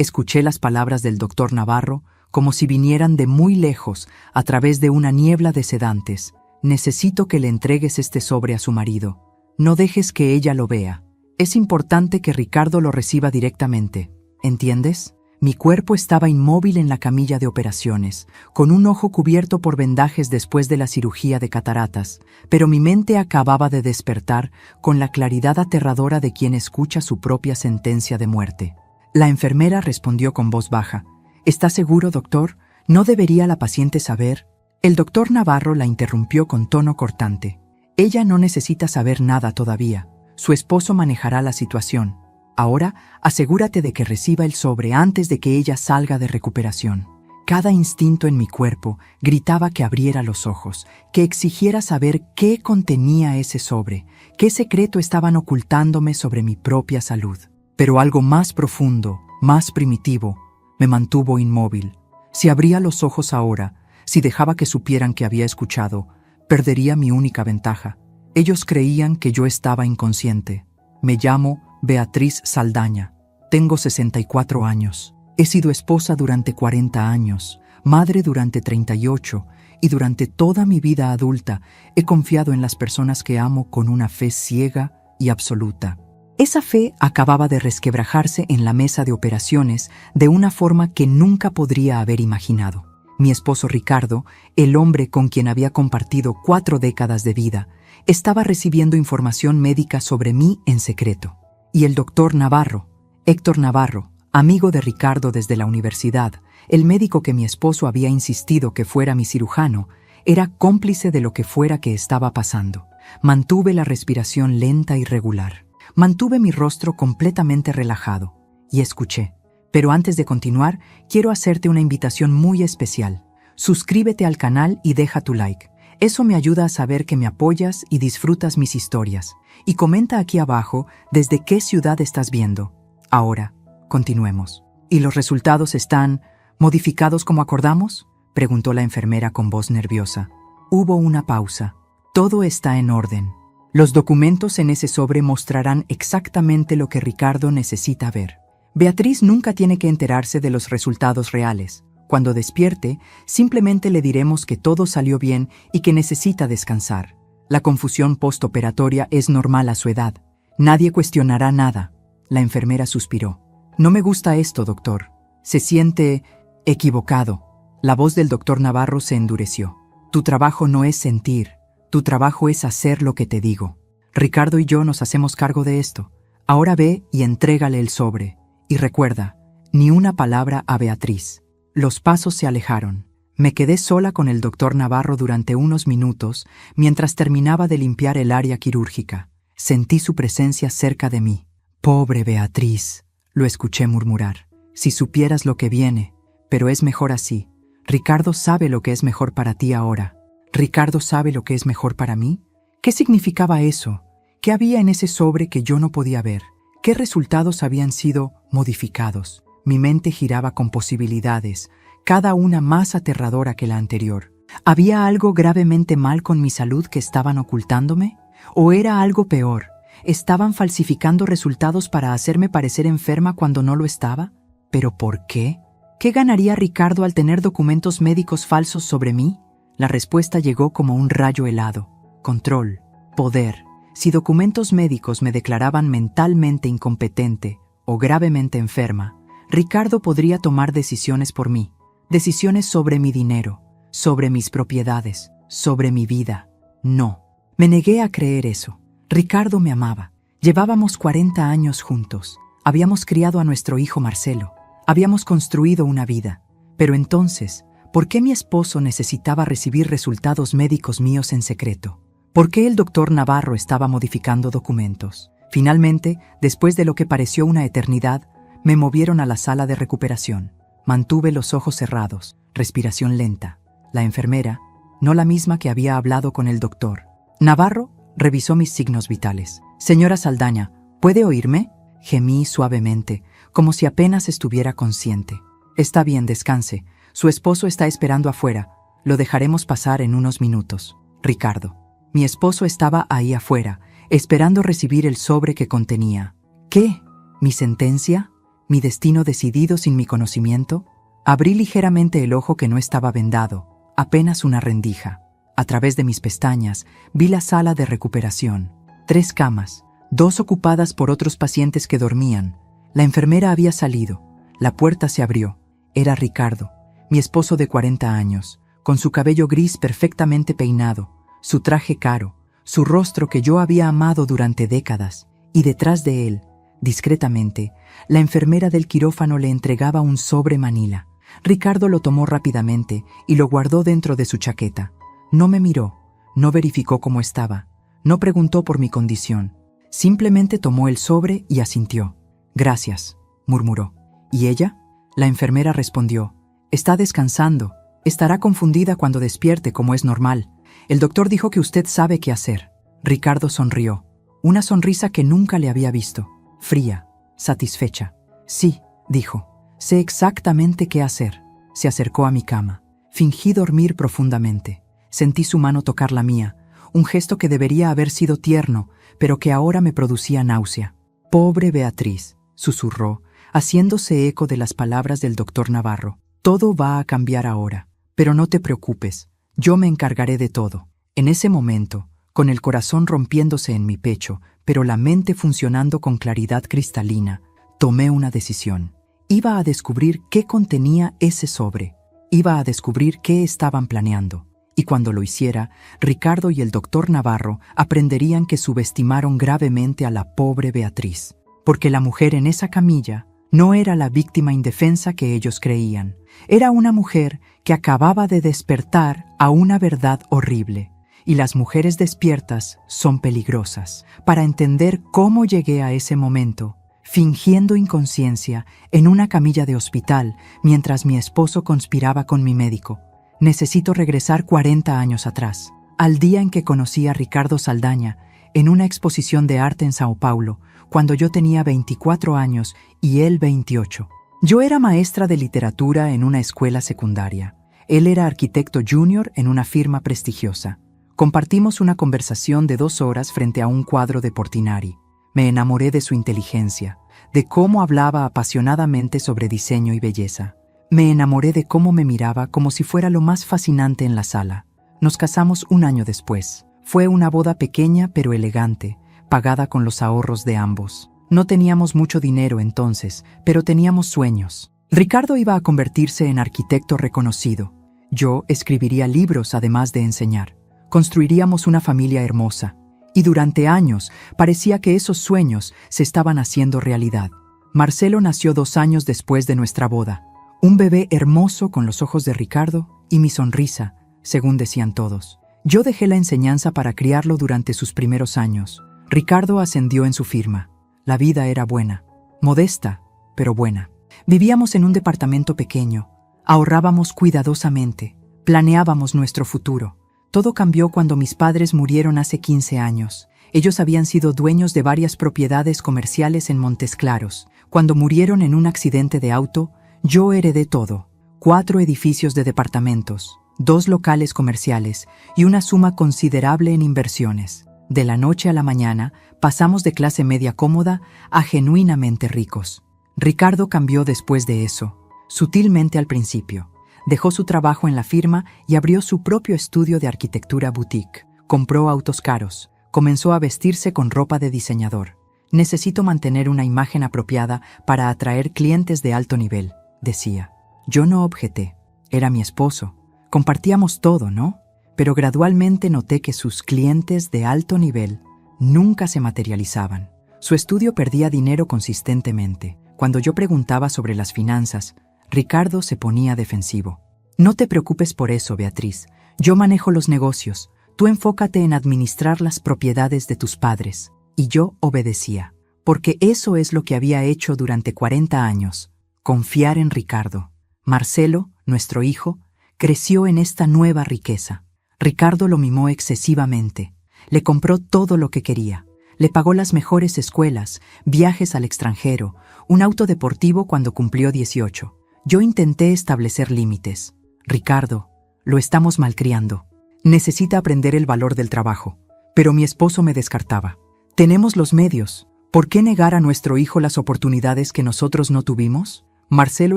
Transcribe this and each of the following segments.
Escuché las palabras del doctor Navarro como si vinieran de muy lejos, a través de una niebla de sedantes. Necesito que le entregues este sobre a su marido. No dejes que ella lo vea. Es importante que Ricardo lo reciba directamente. ¿Entiendes? Mi cuerpo estaba inmóvil en la camilla de operaciones, con un ojo cubierto por vendajes después de la cirugía de cataratas, pero mi mente acababa de despertar con la claridad aterradora de quien escucha su propia sentencia de muerte. La enfermera respondió con voz baja. ¿Está seguro, doctor? ¿No debería la paciente saber? El doctor Navarro la interrumpió con tono cortante. Ella no necesita saber nada todavía. Su esposo manejará la situación. Ahora, asegúrate de que reciba el sobre antes de que ella salga de recuperación. Cada instinto en mi cuerpo gritaba que abriera los ojos, que exigiera saber qué contenía ese sobre, qué secreto estaban ocultándome sobre mi propia salud. Pero algo más profundo, más primitivo, me mantuvo inmóvil. Si abría los ojos ahora, si dejaba que supieran que había escuchado, perdería mi única ventaja. Ellos creían que yo estaba inconsciente. Me llamo Beatriz Saldaña. Tengo 64 años. He sido esposa durante 40 años, madre durante 38, y durante toda mi vida adulta he confiado en las personas que amo con una fe ciega y absoluta. Esa fe acababa de resquebrajarse en la mesa de operaciones de una forma que nunca podría haber imaginado. Mi esposo Ricardo, el hombre con quien había compartido 4 décadas de vida, estaba recibiendo información médica sobre mí en secreto. Y el doctor Navarro, Héctor Navarro, amigo de Ricardo desde la universidad, el médico que mi esposo había insistido que fuera mi cirujano, era cómplice de lo que fuera que estaba pasando. Mantuve la respiración lenta y regular. Mantuve mi rostro completamente relajado y escuché. Pero antes de continuar, quiero hacerte una invitación muy especial. Suscríbete al canal y deja tu like. Eso me ayuda a saber que me apoyas y disfrutas mis historias. Y comenta aquí abajo desde qué ciudad estás viendo. Ahora, continuemos. ¿Y los resultados están modificados como acordamos?, preguntó la enfermera con voz nerviosa. Hubo una pausa. Todo está en orden. Los documentos en ese sobre mostrarán exactamente lo que Ricardo necesita ver. Beatriz nunca tiene que enterarse de los resultados reales. Cuando despierte, simplemente le diremos que todo salió bien y que necesita descansar. La confusión postoperatoria es normal a su edad. Nadie cuestionará nada. La enfermera suspiró. No me gusta esto, doctor. Se siente equivocado. La voz del doctor Navarro se endureció. Tu trabajo no es sentir. Tu trabajo es hacer lo que te digo. Ricardo y yo nos hacemos cargo de esto. Ahora ve y entrégale el sobre. Y recuerda, ni una palabra a Beatriz. Los pasos se alejaron. Me quedé sola con el doctor Navarro durante unos minutos mientras terminaba de limpiar el área quirúrgica. Sentí su presencia cerca de mí. Pobre Beatriz, lo escuché murmurar. Si supieras lo que viene, pero es mejor así. Ricardo sabe lo que es mejor para ti ahora. ¿Ricardo sabe lo que es mejor para mí? ¿Qué significaba eso? ¿Qué había en ese sobre que yo no podía ver? ¿Qué resultados habían sido modificados? Mi mente giraba con posibilidades, cada una más aterradora que la anterior. ¿Había algo gravemente mal con mi salud que estaban ocultándome? ¿O era algo peor? ¿Estaban falsificando resultados para hacerme parecer enferma cuando no lo estaba? ¿Pero por qué? ¿Qué ganaría Ricardo al tener documentos médicos falsos sobre mí? La respuesta llegó como un rayo helado. Control, poder. Si documentos médicos me declaraban mentalmente incompetente o gravemente enferma, Ricardo podría tomar decisiones por mí. Decisiones sobre mi dinero, sobre mis propiedades, sobre mi vida. No. Me negué a creer eso. Ricardo me amaba. Llevábamos 40 años juntos. Habíamos criado a nuestro hijo Marcelo. Habíamos construido una vida. Pero entonces, ¿por qué mi esposo necesitaba recibir resultados médicos míos en secreto? ¿Por qué el doctor Navarro estaba modificando documentos? Finalmente, después de lo que pareció una eternidad, me movieron a la sala de recuperación. Mantuve los ojos cerrados, respiración lenta. La enfermera, no la misma que había hablado con el doctor. Navarro revisó mis signos vitales. Señora Saldaña, ¿puede oírme? Gemí suavemente, como si apenas estuviera consciente. Está bien, descanse. Su esposo está esperando afuera. Lo dejaremos pasar en unos minutos. Ricardo. Mi esposo estaba ahí afuera, esperando recibir el sobre que contenía. ¿Qué? ¿Mi sentencia? ¿Mi destino decidido sin mi conocimiento? Abrí ligeramente el ojo que no estaba vendado, apenas una rendija. A través de mis pestañas vi la sala de recuperación. 3 camas, 2 ocupadas por otros pacientes que dormían. La enfermera había salido. La puerta se abrió. Era Ricardo, mi esposo de 40 años, con su cabello gris perfectamente peinado, su traje caro, su rostro que yo había amado durante décadas, y detrás de él, discretamente, la enfermera del quirófano le entregaba un sobre manila. Ricardo lo tomó rápidamente y lo guardó dentro de su chaqueta. No me miró, no verificó cómo estaba, no preguntó por mi condición. Simplemente tomó el sobre y asintió. «Gracias», murmuró. «¿Y ella?». La enfermera respondió. «Está descansando. Estará confundida cuando despierte, como es normal. El doctor dijo que usted sabe qué hacer». Ricardo sonrió. Una sonrisa que nunca le había visto. Fría, satisfecha. «Sí», dijo. «Sé exactamente qué hacer». Se acercó a mi cama. Fingí dormir profundamente. Sentí su mano tocar la mía, un gesto que debería haber sido tierno, pero que ahora me producía náusea. «Pobre Beatriz», susurró, haciéndose eco de las palabras del doctor Navarro. «Todo va a cambiar ahora, pero no te preocupes, yo me encargaré de todo». En ese momento, con el corazón rompiéndose en mi pecho, pero la mente funcionando con claridad cristalina, tomé una decisión. Iba a descubrir qué contenía ese sobre. Iba a descubrir qué estaban planeando. Y cuando lo hiciera, Ricardo y el doctor Navarro aprenderían que subestimaron gravemente a la pobre Beatriz, porque la mujer en esa camilla no era la víctima indefensa que ellos creían. Era una mujer que acababa de despertar a una verdad horrible. Y las mujeres despiertas son peligrosas. Para entender cómo llegué a ese momento, fingiendo inconsciencia en una camilla de hospital mientras mi esposo conspiraba con mi médico, necesito regresar 40 años atrás, al día en que conocí a Ricardo Saldaña en una exposición de arte en Sao Paulo, cuando yo tenía 24 años y él 28. Yo era maestra de literatura en una escuela secundaria. Él era arquitecto junior en una firma prestigiosa. Compartimos una conversación de 2 horas frente a un cuadro de Portinari. Me enamoré de su inteligencia, de cómo hablaba apasionadamente sobre diseño y belleza. Me enamoré de cómo me miraba como si fuera lo más fascinante en la sala. Nos casamos 1 año después. Fue una boda pequeña pero elegante, pagada con los ahorros de ambos. No teníamos mucho dinero entonces, pero teníamos sueños. Ricardo iba a convertirse en arquitecto reconocido. Yo escribiría libros además de enseñar. Construiríamos una familia hermosa. Y durante años parecía que esos sueños se estaban haciendo realidad. Marcelo nació 2 años después de nuestra boda. Un bebé hermoso con los ojos de Ricardo y mi sonrisa, según decían todos. Yo dejé la enseñanza para criarlo durante sus primeros años. Ricardo ascendió en su firma. La vida era buena, modesta, pero buena. Vivíamos en un departamento pequeño, ahorrábamos cuidadosamente, planeábamos nuestro futuro. Todo cambió cuando mis padres murieron hace 15 años. Ellos habían sido dueños de varias propiedades comerciales en Montes Claros. Cuando murieron en un accidente de auto, yo heredé todo. 4 edificios de departamentos, 2 locales comerciales y una suma considerable en inversiones. De la noche a la mañana, pasamos de clase media cómoda a genuinamente ricos. Ricardo cambió después de eso, sutilmente al principio. Dejó su trabajo en la firma y abrió su propio estudio de arquitectura boutique. Compró autos caros. Comenzó a vestirse con ropa de diseñador. Necesito mantener una imagen apropiada para atraer clientes de alto nivel, decía. Yo no objeté. Era mi esposo. Compartíamos todo, ¿no? Pero gradualmente noté que sus clientes de alto nivel nunca se materializaban. Su estudio perdía dinero consistentemente. Cuando yo preguntaba sobre las finanzas, Ricardo se ponía defensivo. No te preocupes por eso, Beatriz. Yo manejo los negocios. Tú enfócate en administrar las propiedades de tus padres. Y yo obedecía, porque eso es lo que había hecho durante 40 años. Confiar en Ricardo. Marcelo, nuestro hijo, creció en esta nueva riqueza. Ricardo lo mimó excesivamente. Le compró todo lo que quería. Le pagó las mejores escuelas, viajes al extranjero, un auto deportivo cuando cumplió 18. Yo intenté establecer límites. Ricardo, lo estamos malcriando. Necesita aprender el valor del trabajo. Pero mi esposo me descartaba. Tenemos los medios. ¿Por qué negar a nuestro hijo las oportunidades que nosotros no tuvimos? Marcelo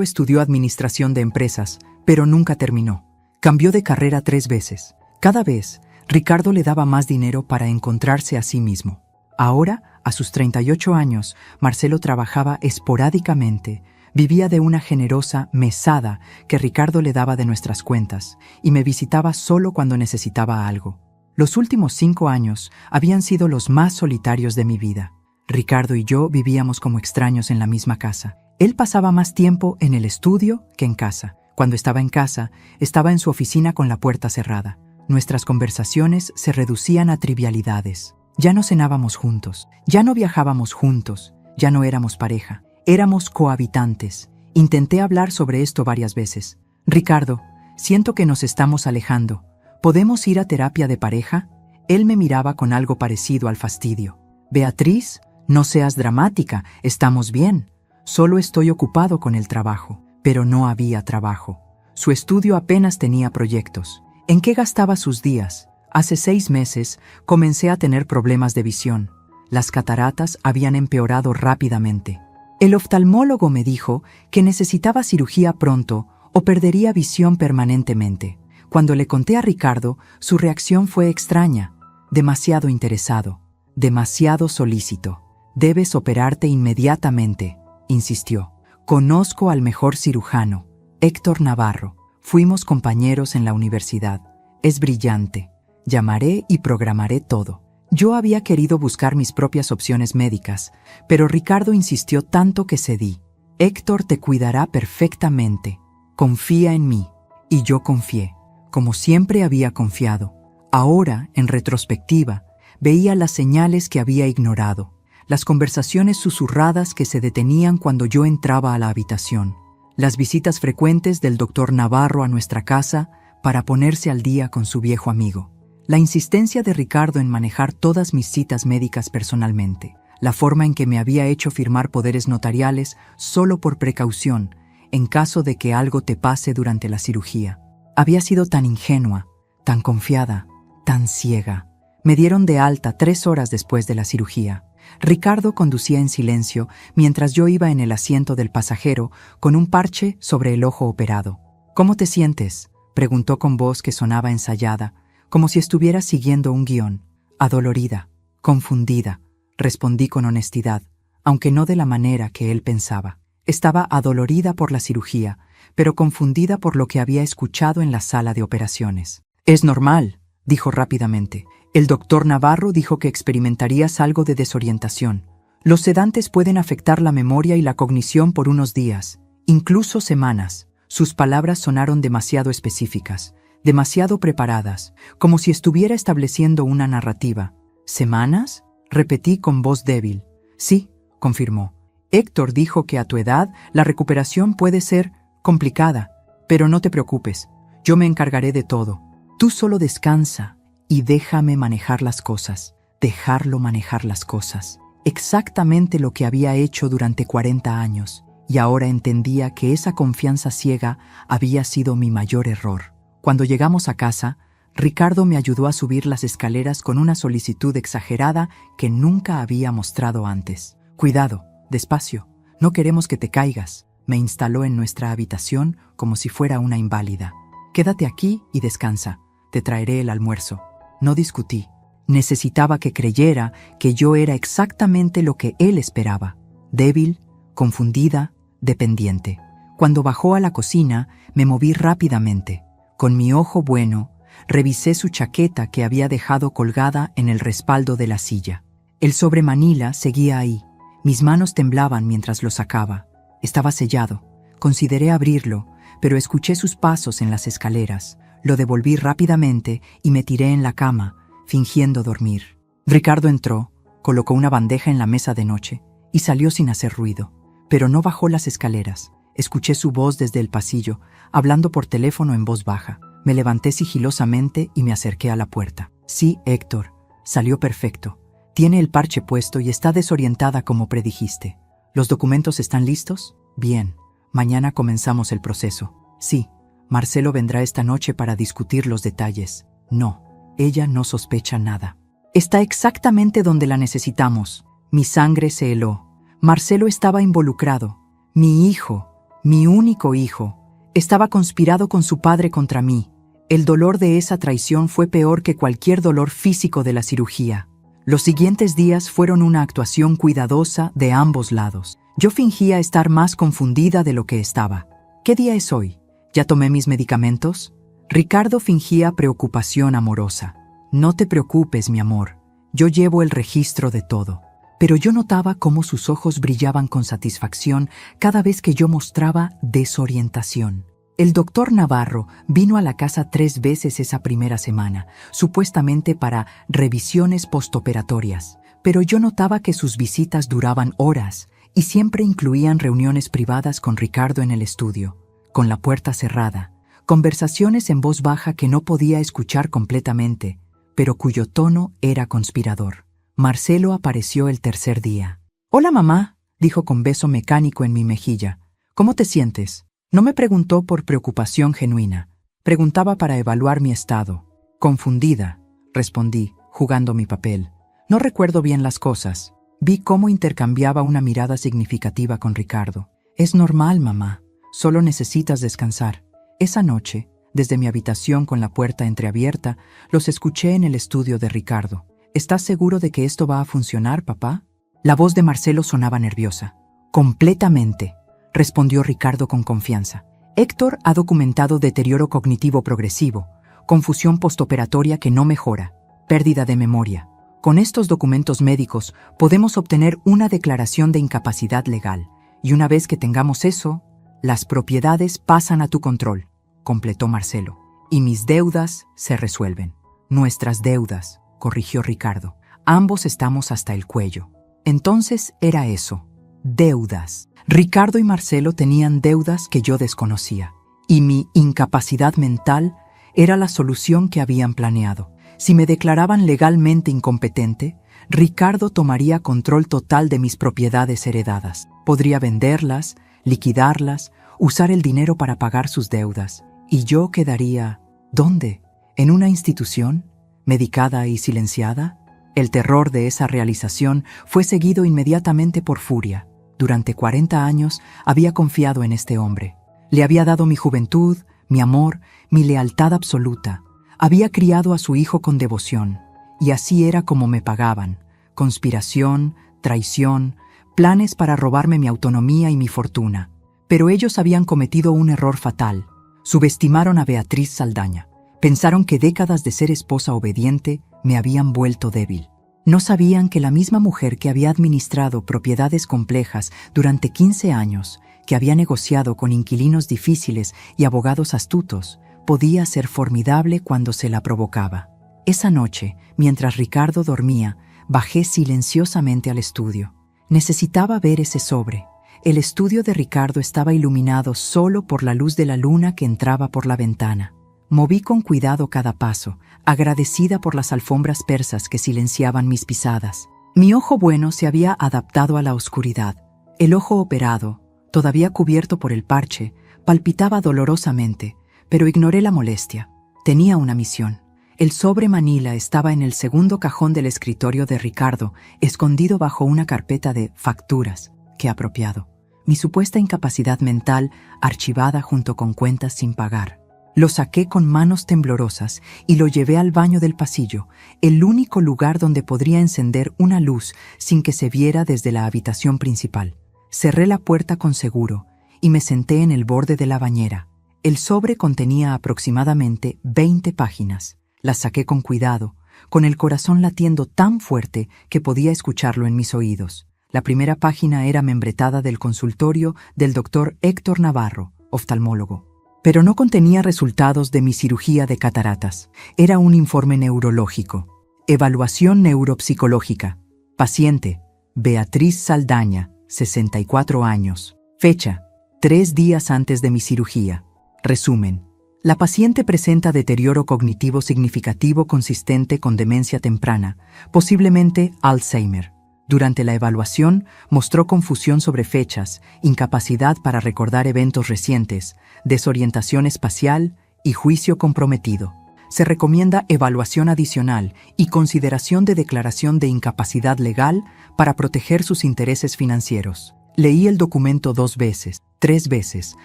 estudió administración de empresas, pero nunca terminó. Cambió de carrera 3 veces. Cada vez, Ricardo le daba más dinero para encontrarse a sí mismo. Ahora, a sus 38 años, Marcelo trabajaba esporádicamente, vivía de una generosa mesada que Ricardo le daba de nuestras cuentas y me visitaba solo cuando necesitaba algo. Los últimos 5 años habían sido los más solitarios de mi vida. Ricardo y yo vivíamos como extraños en la misma casa. Él pasaba más tiempo en el estudio que en casa. Cuando estaba en casa, estaba en su oficina con la puerta cerrada. Nuestras conversaciones se reducían a trivialidades. Ya no cenábamos juntos, ya no viajábamos juntos, ya no éramos pareja, éramos cohabitantes. Intenté hablar sobre esto varias veces. Ricardo, siento que nos estamos alejando. ¿Podemos ir a terapia de pareja? Él me miraba con algo parecido al fastidio. Beatriz, no seas dramática, estamos bien. Solo estoy ocupado con el trabajo. Pero no había trabajo. Su estudio apenas tenía proyectos. ¿En qué gastaba sus días? Hace 6 meses comencé a tener problemas de visión. Las cataratas habían empeorado rápidamente. El oftalmólogo me dijo que necesitaba cirugía pronto o perdería visión permanentemente. Cuando le conté a Ricardo, su reacción fue extraña. Demasiado interesado, demasiado solícito. Debes operarte inmediatamente, insistió. Conozco al mejor cirujano, Héctor Navarro. Fuimos compañeros en la universidad. Es brillante. Llamaré y programaré todo. Yo había querido buscar mis propias opciones médicas, pero Ricardo insistió tanto que cedí. Héctor te cuidará perfectamente. Confía en mí. Y yo confié, como siempre había confiado. Ahora, en retrospectiva, veía las señales que había ignorado. Las conversaciones susurradas que se detenían cuando yo entraba a la habitación, las visitas frecuentes del doctor Navarro a nuestra casa para ponerse al día con su viejo amigo, la insistencia de Ricardo en manejar todas mis citas médicas personalmente, la forma en que me había hecho firmar poderes notariales solo por precaución, en caso de que algo te pase durante la cirugía. Había sido tan ingenua, tan confiada, tan ciega. Me dieron de alta 3 horas después de la cirugía. Ricardo conducía en silencio mientras yo iba en el asiento del pasajero con un parche sobre el ojo operado. ¿Cómo te sientes?, preguntó con voz que sonaba ensayada, como si estuviera siguiendo un guión. Adolorida, confundida, respondí con honestidad, aunque no de la manera que él pensaba. Estaba adolorida por la cirugía, pero confundida por lo que había escuchado en la sala de operaciones. Es normal, dijo rápidamente. El doctor Navarro dijo que experimentarías algo de desorientación. Los sedantes pueden afectar la memoria y la cognición por unos días, incluso semanas. Sus palabras sonaron demasiado específicas, demasiado preparadas, como si estuviera estableciendo una narrativa. ¿Semanas?, repetí con voz débil. Sí, confirmó. Héctor dijo que a tu edad la recuperación puede ser complicada, pero no te preocupes, yo me encargaré de todo. Tú solo descansa y déjame manejar las cosas, dejarlo manejar las cosas. Exactamente lo que había hecho durante 40 años, y ahora entendía que esa confianza ciega había sido mi mayor error. Cuando llegamos a casa, Ricardo me ayudó a subir las escaleras con una solicitud exagerada que nunca había mostrado antes. Cuidado, despacio, no queremos que te caigas. Me instaló en nuestra habitación como si fuera una inválida. Quédate aquí y descansa, te traeré el almuerzo. No discutí. Necesitaba que creyera que yo era exactamente lo que él esperaba. Débil, confundida, dependiente. Cuando bajó a la cocina, me moví rápidamente. Con mi ojo bueno, revisé su chaqueta que había dejado colgada en el respaldo de la silla. El sobre Manila seguía ahí. Mis manos temblaban mientras lo sacaba. Estaba sellado. Consideré abrirlo, pero escuché sus pasos en las escaleras. Lo devolví rápidamente y me tiré en la cama, fingiendo dormir. Ricardo entró, colocó una bandeja en la mesa de noche y salió sin hacer ruido, pero no bajó las escaleras. Escuché su voz desde el pasillo, hablando por teléfono en voz baja. Me levanté sigilosamente y me acerqué a la puerta. Sí, Héctor, salió perfecto. Tiene el parche puesto y está desorientada como predijiste. ¿Los documentos están listos? Bien, mañana comenzamos el proceso. Sí. Marcelo vendrá esta noche para discutir los detalles. No, ella no sospecha nada. Está exactamente donde la necesitamos. Mi sangre se heló. Marcelo estaba involucrado. Mi hijo, mi único hijo, estaba conspirado con su padre contra mí. El dolor de esa traición fue peor que cualquier dolor físico de la cirugía. Los siguientes días fueron una actuación cuidadosa de ambos lados. Yo fingía estar más confundida de lo que estaba. ¿Qué día es hoy? ¿Ya tomé mis medicamentos? Ricardo fingía preocupación amorosa. No te preocupes, mi amor. Yo llevo el registro de todo. Pero yo notaba cómo sus ojos brillaban con satisfacción cada vez que yo mostraba desorientación. El doctor Navarro vino a la casa 3 veces esa primera semana, supuestamente para revisiones postoperatorias, pero yo notaba que sus visitas duraban horas y siempre incluían reuniones privadas con Ricardo en el estudio, con la puerta cerrada, conversaciones en voz baja que no podía escuchar completamente, pero cuyo tono era conspirador. Marcelo apareció el tercer día. «Hola, mamá», dijo con beso mecánico en mi mejilla. «¿Cómo te sientes?» No me preguntó por preocupación genuina. Preguntaba para evaluar mi estado. «Confundida», respondí, jugando mi papel. No recuerdo bien las cosas. Vi cómo intercambiaba una mirada significativa con Ricardo. «Es normal, mamá. Solo necesitas descansar». Esa noche, desde mi habitación con la puerta entreabierta, los escuché en el estudio de Ricardo. «¿Estás seguro de que esto va a funcionar, papá?» La voz de Marcelo sonaba nerviosa. «Completamente», respondió Ricardo con confianza. «Héctor ha documentado deterioro cognitivo progresivo, confusión postoperatoria que no mejora, pérdida de memoria. Con estos documentos médicos podemos obtener una declaración de incapacidad legal, y una vez que tengamos eso, las propiedades pasan a tu control», completó Marcelo. «Y mis deudas se resuelven». «Nuestras deudas», corrigió Ricardo. «Ambos estamos hasta el cuello». Entonces era eso, deudas. Ricardo y Marcelo tenían deudas que yo desconocía, y mi incapacidad mental era la solución que habían planeado. Si me declaraban legalmente incompetente, Ricardo tomaría control total de mis propiedades heredadas. Podría venderlas, liquidarlas, usar el dinero para pagar sus deudas. Y yo quedaría, ¿dónde? ¿En una institución? ¿Medicada y silenciada? El terror de esa realización fue seguido inmediatamente por furia. Durante 40 años había confiado en este hombre. Le había dado mi juventud, mi amor, mi lealtad absoluta. Había criado a su hijo con devoción. Y así era como me pagaban. Conspiración, traición, planes para robarme mi autonomía y mi fortuna. Pero ellos habían cometido un error fatal. Subestimaron a Beatriz Saldaña. Pensaron que décadas de ser esposa obediente me habían vuelto débil. No sabían que la misma mujer que había administrado propiedades complejas durante 15 años, que había negociado con inquilinos difíciles y abogados astutos, podía ser formidable cuando se la provocaba. Esa noche, mientras Ricardo dormía, bajé silenciosamente al estudio. Necesitaba ver ese sobre. El estudio de Ricardo estaba iluminado solo por la luz de la luna que entraba por la ventana. Moví con cuidado cada paso, agradecida por las alfombras persas que silenciaban mis pisadas. Mi ojo bueno se había adaptado a la oscuridad. El ojo operado, todavía cubierto por el parche, palpitaba dolorosamente, pero ignoré la molestia. Tenía una misión. El sobre manila estaba en el segundo cajón del escritorio de Ricardo, escondido bajo una carpeta de facturas. ¡Qué apropiado! Mi supuesta incapacidad mental archivada junto con cuentas sin pagar. Lo saqué con manos temblorosas y lo llevé al baño del pasillo, el único lugar donde podría encender una luz sin que se viera desde la habitación principal. Cerré la puerta con seguro y me senté en el borde de la bañera. El sobre contenía aproximadamente 20 páginas. Las saqué con cuidado, con el corazón latiendo tan fuerte que podía escucharlo en mis oídos. La primera página era membretada del consultorio del doctor Héctor Navarro, oftalmólogo. Pero no contenía resultados de mi cirugía de cataratas. Era un informe neurológico. Evaluación neuropsicológica. Paciente: Beatriz Saldaña, 64 años. Fecha: 3 días antes de mi cirugía. Resumen: la paciente presenta deterioro cognitivo significativo consistente con demencia temprana, posiblemente Alzheimer. Durante la evaluación mostró confusión sobre fechas, incapacidad para recordar eventos recientes, desorientación espacial y juicio comprometido. se recomienda evaluación adicional y consideración de declaración de incapacidad legal para proteger sus intereses financieros. Leí el documento 2 veces, 3 veces,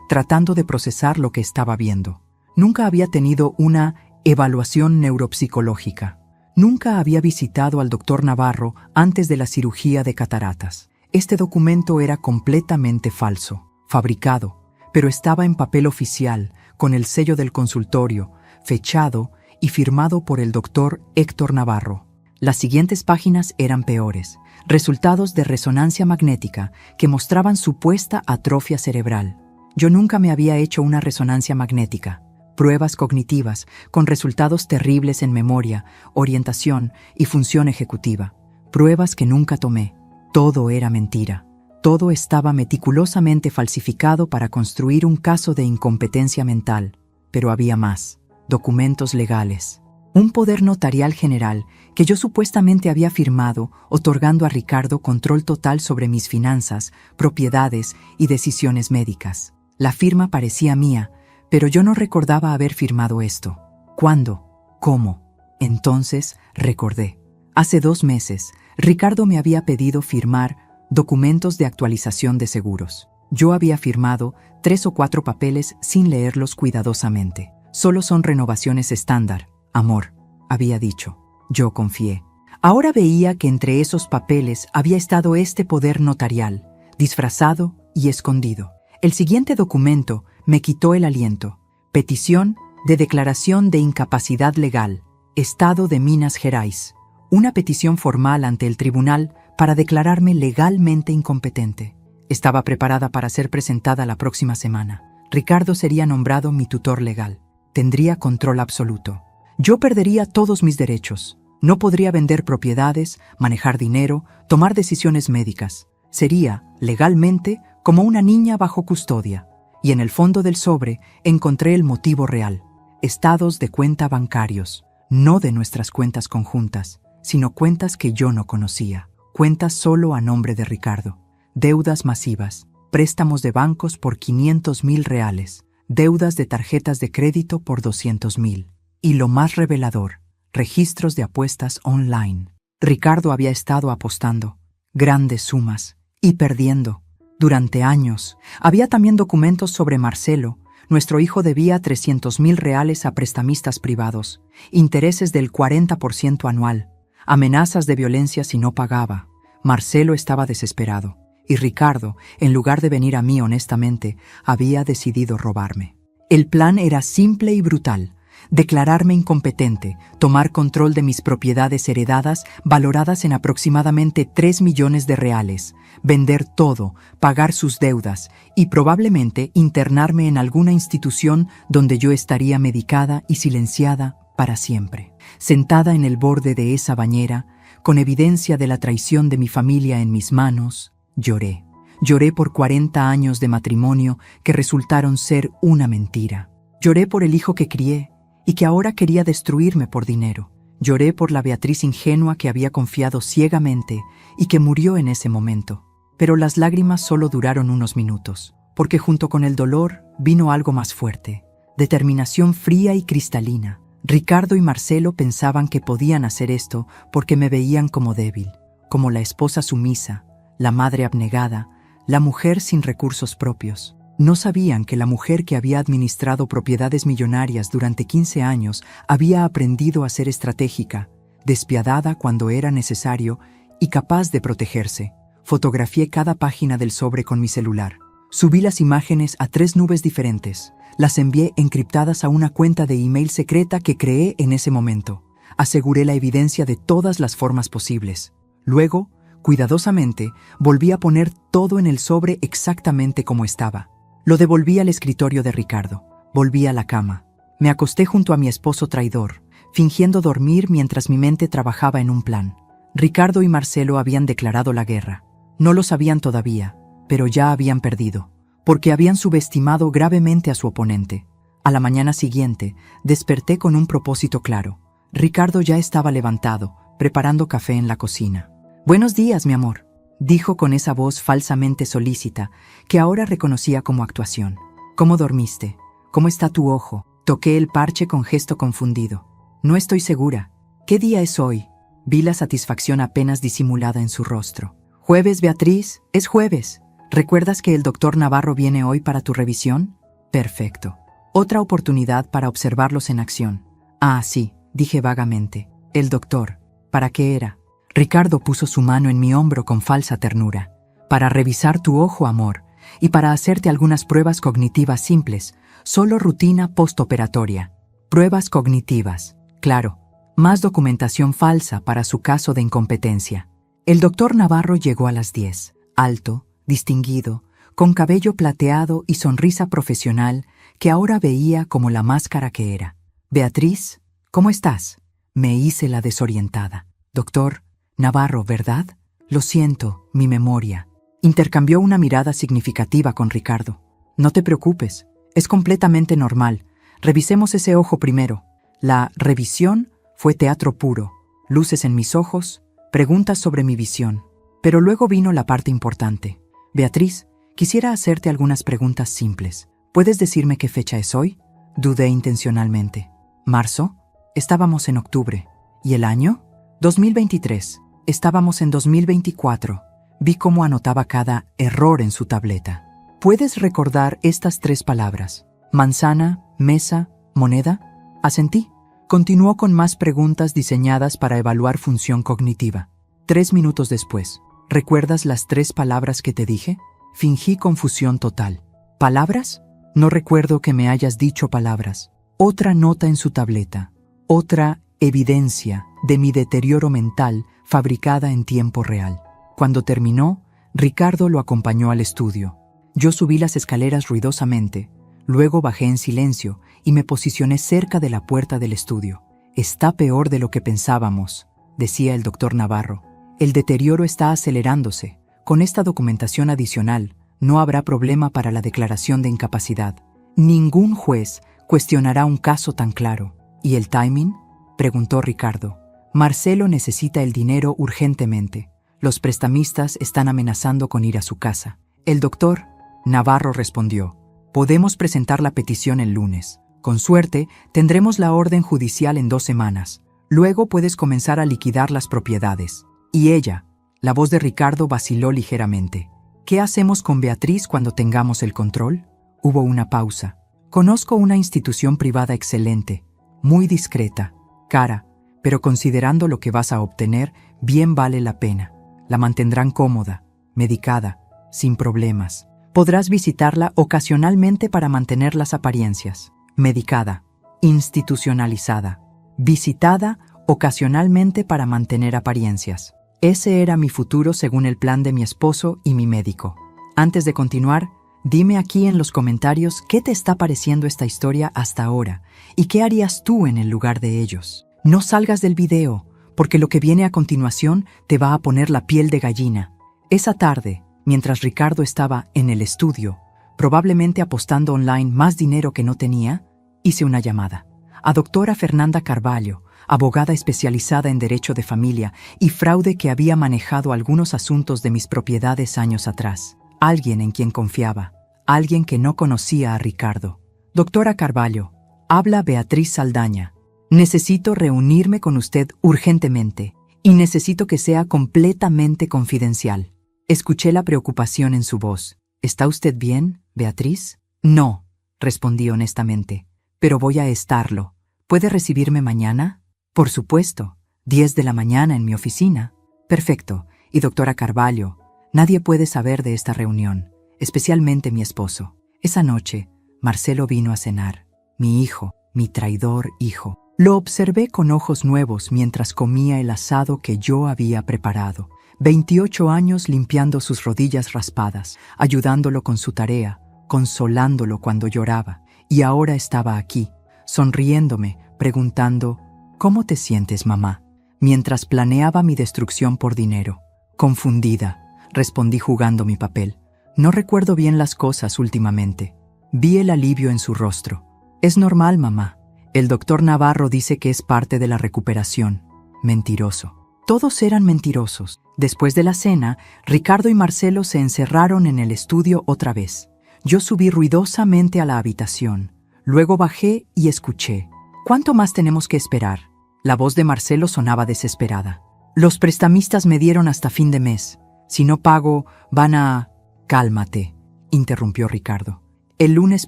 tratando de procesar lo que estaba viendo. Nunca había tenido una evaluación neuropsicológica. Nunca había visitado al doctor Navarro antes de la cirugía de cataratas. Este documento era completamente falso, fabricado, pero estaba en papel oficial, con el sello del consultorio, fechado y firmado por el doctor Héctor Navarro. Las siguientes páginas eran peores. Resultados de resonancia magnética que mostraban supuesta atrofia cerebral. Yo nunca me había hecho una resonancia magnética. Pruebas cognitivas con resultados terribles en memoria, orientación y función ejecutiva. Pruebas que nunca tomé. Todo era mentira. Todo estaba meticulosamente falsificado para construir un caso de incompetencia mental. Pero había más. Documentos legales. Un poder notarial general que yo supuestamente había firmado, otorgando a Ricardo control total sobre mis finanzas, propiedades y decisiones médicas. La firma parecía mía, pero yo no recordaba haber firmado esto. ¿Cuándo? ¿Cómo? Entonces recordé. Hace 2 meses, Ricardo me había pedido firmar documentos de actualización de seguros. Yo había firmado 3 o 4 papeles sin leerlos cuidadosamente. Solo son renovaciones estándar, amor, había dicho. Yo confié. Ahora veía que entre esos papeles había estado este poder notarial, disfrazado y escondido. El siguiente documento me quitó el aliento. Petición de declaración de incapacidad legal, Estado de Minas Gerais. Una petición formal ante el tribunal para declararme legalmente incompetente. Estaba preparada para ser presentada la próxima semana. Ricardo sería nombrado mi tutor legal. Tendría control absoluto. Yo perdería todos mis derechos. No podría vender propiedades, manejar dinero, tomar decisiones médicas. Sería, legalmente, como una niña bajo custodia. Y en el fondo del sobre encontré el motivo real. Estados de cuenta bancarios. No de nuestras cuentas conjuntas, sino cuentas que yo no conocía. Cuentas solo a nombre de Ricardo. Deudas masivas. Préstamos de bancos por 500,000 reales. Deudas de tarjetas de crédito por 200,000. Y lo más revelador, registros de apuestas online. Ricardo había estado apostando grandes sumas y perdiendo durante años. Había también documentos sobre Marcelo. Nuestro hijo debía 300,000 reales a prestamistas privados, intereses del 40% anual, amenazas de violencia si no pagaba. Marcelo estaba desesperado. Y Ricardo, en lugar de venir a mí honestamente, había decidido robarme. El plan era simple y brutal. Declararme incompetente, tomar control de mis propiedades heredadas valoradas en aproximadamente 3 millones de reales, vender todo, pagar sus deudas y probablemente internarme en alguna institución donde yo estaría medicada y silenciada para siempre. Sentada en el borde de esa bañera, con evidencia de la traición de mi familia en mis manos, lloré. Lloré por 40 años de matrimonio que resultaron ser una mentira. Lloré por el hijo que crié y que ahora quería destruirme por dinero. Lloré por la Beatriz ingenua que había confiado ciegamente y que murió en ese momento. Pero las lágrimas solo duraron unos minutos, porque junto con el dolor vino algo más fuerte, determinación fría y cristalina. Ricardo y Marcelo pensaban que podían hacer esto porque me veían como débil, como la esposa sumisa, la madre abnegada, la mujer sin recursos propios. No sabían que la mujer que había administrado propiedades millonarias durante 15 años había aprendido a ser estratégica, despiadada cuando era necesario y capaz de protegerse. Fotografié cada página del sobre con mi celular. Subí las imágenes a 3 nubes diferentes. Las envié encriptadas a una cuenta de email secreta que creé en ese momento. Aseguré la evidencia de todas las formas posibles. Luego, cuidadosamente, volví a poner todo en el sobre exactamente como estaba. Lo devolví al escritorio de Ricardo. Volví a la cama. Me acosté junto a mi esposo traidor, fingiendo dormir mientras mi mente trabajaba en un plan. Ricardo y Marcelo habían declarado la guerra. No lo sabían todavía, pero ya habían perdido, porque habían subestimado gravemente a su oponente. A la mañana siguiente, desperté con un propósito claro. Ricardo ya estaba levantado, preparando café en la cocina. «Buenos días, mi amor», dijo con esa voz falsamente solícita, que ahora reconocía como actuación. «¿Cómo dormiste? ¿Cómo está tu ojo? Toqué el parche con gesto confundido. No estoy segura. ¿Qué día es hoy? Vi la satisfacción apenas disimulada en su rostro. Jueves, Beatriz, es jueves. ¿Recuerdas que el doctor Navarro viene hoy para tu revisión? Perfecto. Otra oportunidad para observarlos en acción. Ah, sí, dije vagamente. El doctor. ¿Para qué era? Ricardo puso su mano en mi hombro con falsa ternura. Para revisar tu ojo, amor, y para hacerte algunas pruebas cognitivas simples, solo rutina postoperatoria. Pruebas cognitivas, claro. Más documentación falsa para su caso de incompetencia. El doctor Navarro llegó a las 10, alto, distinguido, con cabello plateado y sonrisa profesional que ahora veía como la máscara que era. Beatriz, ¿cómo estás? Me hice la desorientada. Doctor Navarro, ¿verdad? Lo siento, mi memoria. Intercambió una mirada significativa con Ricardo. No te preocupes, es completamente normal. Revisemos ese ojo primero. La revisión fue teatro puro, luces en mis ojos, preguntas sobre mi visión. Pero luego vino la parte importante. Beatriz, quisiera hacerte algunas preguntas simples. ¿Puedes decirme qué fecha es hoy? Dudé intencionalmente. ¿Marzo? Estábamos en octubre. ¿Y el año? 2023. Estábamos en 2024. Vi cómo anotaba cada error en su tableta. ¿Puedes recordar estas 3 palabras? Manzana, mesa, moneda. Asentí. Continuó con más preguntas diseñadas para evaluar función cognitiva. 3 minutos después. ¿Recuerdas las 3 palabras que te dije? Fingí confusión total. ¿Palabras? No recuerdo que me hayas dicho palabras. Otra nota en su tableta. Otra evidencia de mi deterioro mental fabricada en tiempo real. Cuando terminó, Ricardo lo acompañó al estudio. Yo subí las escaleras ruidosamente. Luego bajé en silencio y me posicioné cerca de la puerta del estudio. Está peor de lo que pensábamos, decía el doctor Navarro. El deterioro está acelerándose. Con esta documentación adicional, no habrá problema para la declaración de incapacidad. Ningún juez cuestionará un caso tan claro. ¿Y el timing? Preguntó Ricardo. Marcelo necesita el dinero urgentemente. Los prestamistas están amenazando con ir a su casa. El doctor Navarro respondió. Podemos presentar la petición el lunes. Con suerte, tendremos la orden judicial en 2 semanas. Luego puedes comenzar a liquidar las propiedades. Y ella, la voz de Ricardo vaciló ligeramente. ¿Qué hacemos con Beatriz cuando tengamos el control? Hubo una pausa. Conozco una institución privada excelente, muy discreta, cara, pero considerando lo que vas a obtener, bien vale la pena. La mantendrán cómoda, medicada, sin problemas. Podrás visitarla ocasionalmente para mantener las apariencias. Medicada, institucionalizada, visitada ocasionalmente para mantener apariencias. Ese era mi futuro según el plan de mi esposo y mi médico. Antes de continuar, dime aquí en los comentarios qué te está pareciendo esta historia hasta ahora y qué harías tú en el lugar de ellos. No salgas del video, porque lo que viene a continuación te va a poner la piel de gallina. Esa tarde, mientras Ricardo estaba en el estudio, probablemente apostando online más dinero que no tenía, hice una llamada a doctora Fernanda Carvalho, abogada especializada en derecho de familia y fraude que había manejado algunos asuntos de mis propiedades años atrás. Alguien en quien confiaba, alguien que no conocía a Ricardo. Doctora Carvalho, habla Beatriz Saldaña. Necesito reunirme con usted urgentemente y necesito que sea completamente confidencial. Escuché la preocupación en su voz. ¿Está usted bien, Beatriz? No, respondí honestamente, pero voy a estarlo. ¿Puede recibirme mañana? Por supuesto, 10 de la mañana en mi oficina. Perfecto. Y doctora Carvalho, nadie puede saber de esta reunión, especialmente mi esposo. Esa noche, Marcelo vino a cenar. Mi hijo, mi traidor hijo. Lo observé con ojos nuevos mientras comía el asado que yo había preparado. 28 años limpiando sus rodillas raspadas, ayudándolo con su tarea, consolándolo cuando lloraba. Y ahora estaba aquí, sonriéndome, preguntando, ¿cómo te sientes, mamá? Mientras planeaba mi destrucción por dinero. Confundida, respondí jugando mi papel. No recuerdo bien las cosas últimamente. Vi el alivio en su rostro. Es normal, mamá. El doctor Navarro dice que es parte de la recuperación. Mentiroso. Todos eran mentirosos. Después de la cena, Ricardo y Marcelo se encerraron en el estudio otra vez. Yo subí ruidosamente a la habitación. Luego bajé y escuché. ¿Cuánto más tenemos que esperar? La voz de Marcelo sonaba desesperada. Los prestamistas me dieron hasta fin de mes. Si no pago, van a... Cálmate, interrumpió Ricardo. El lunes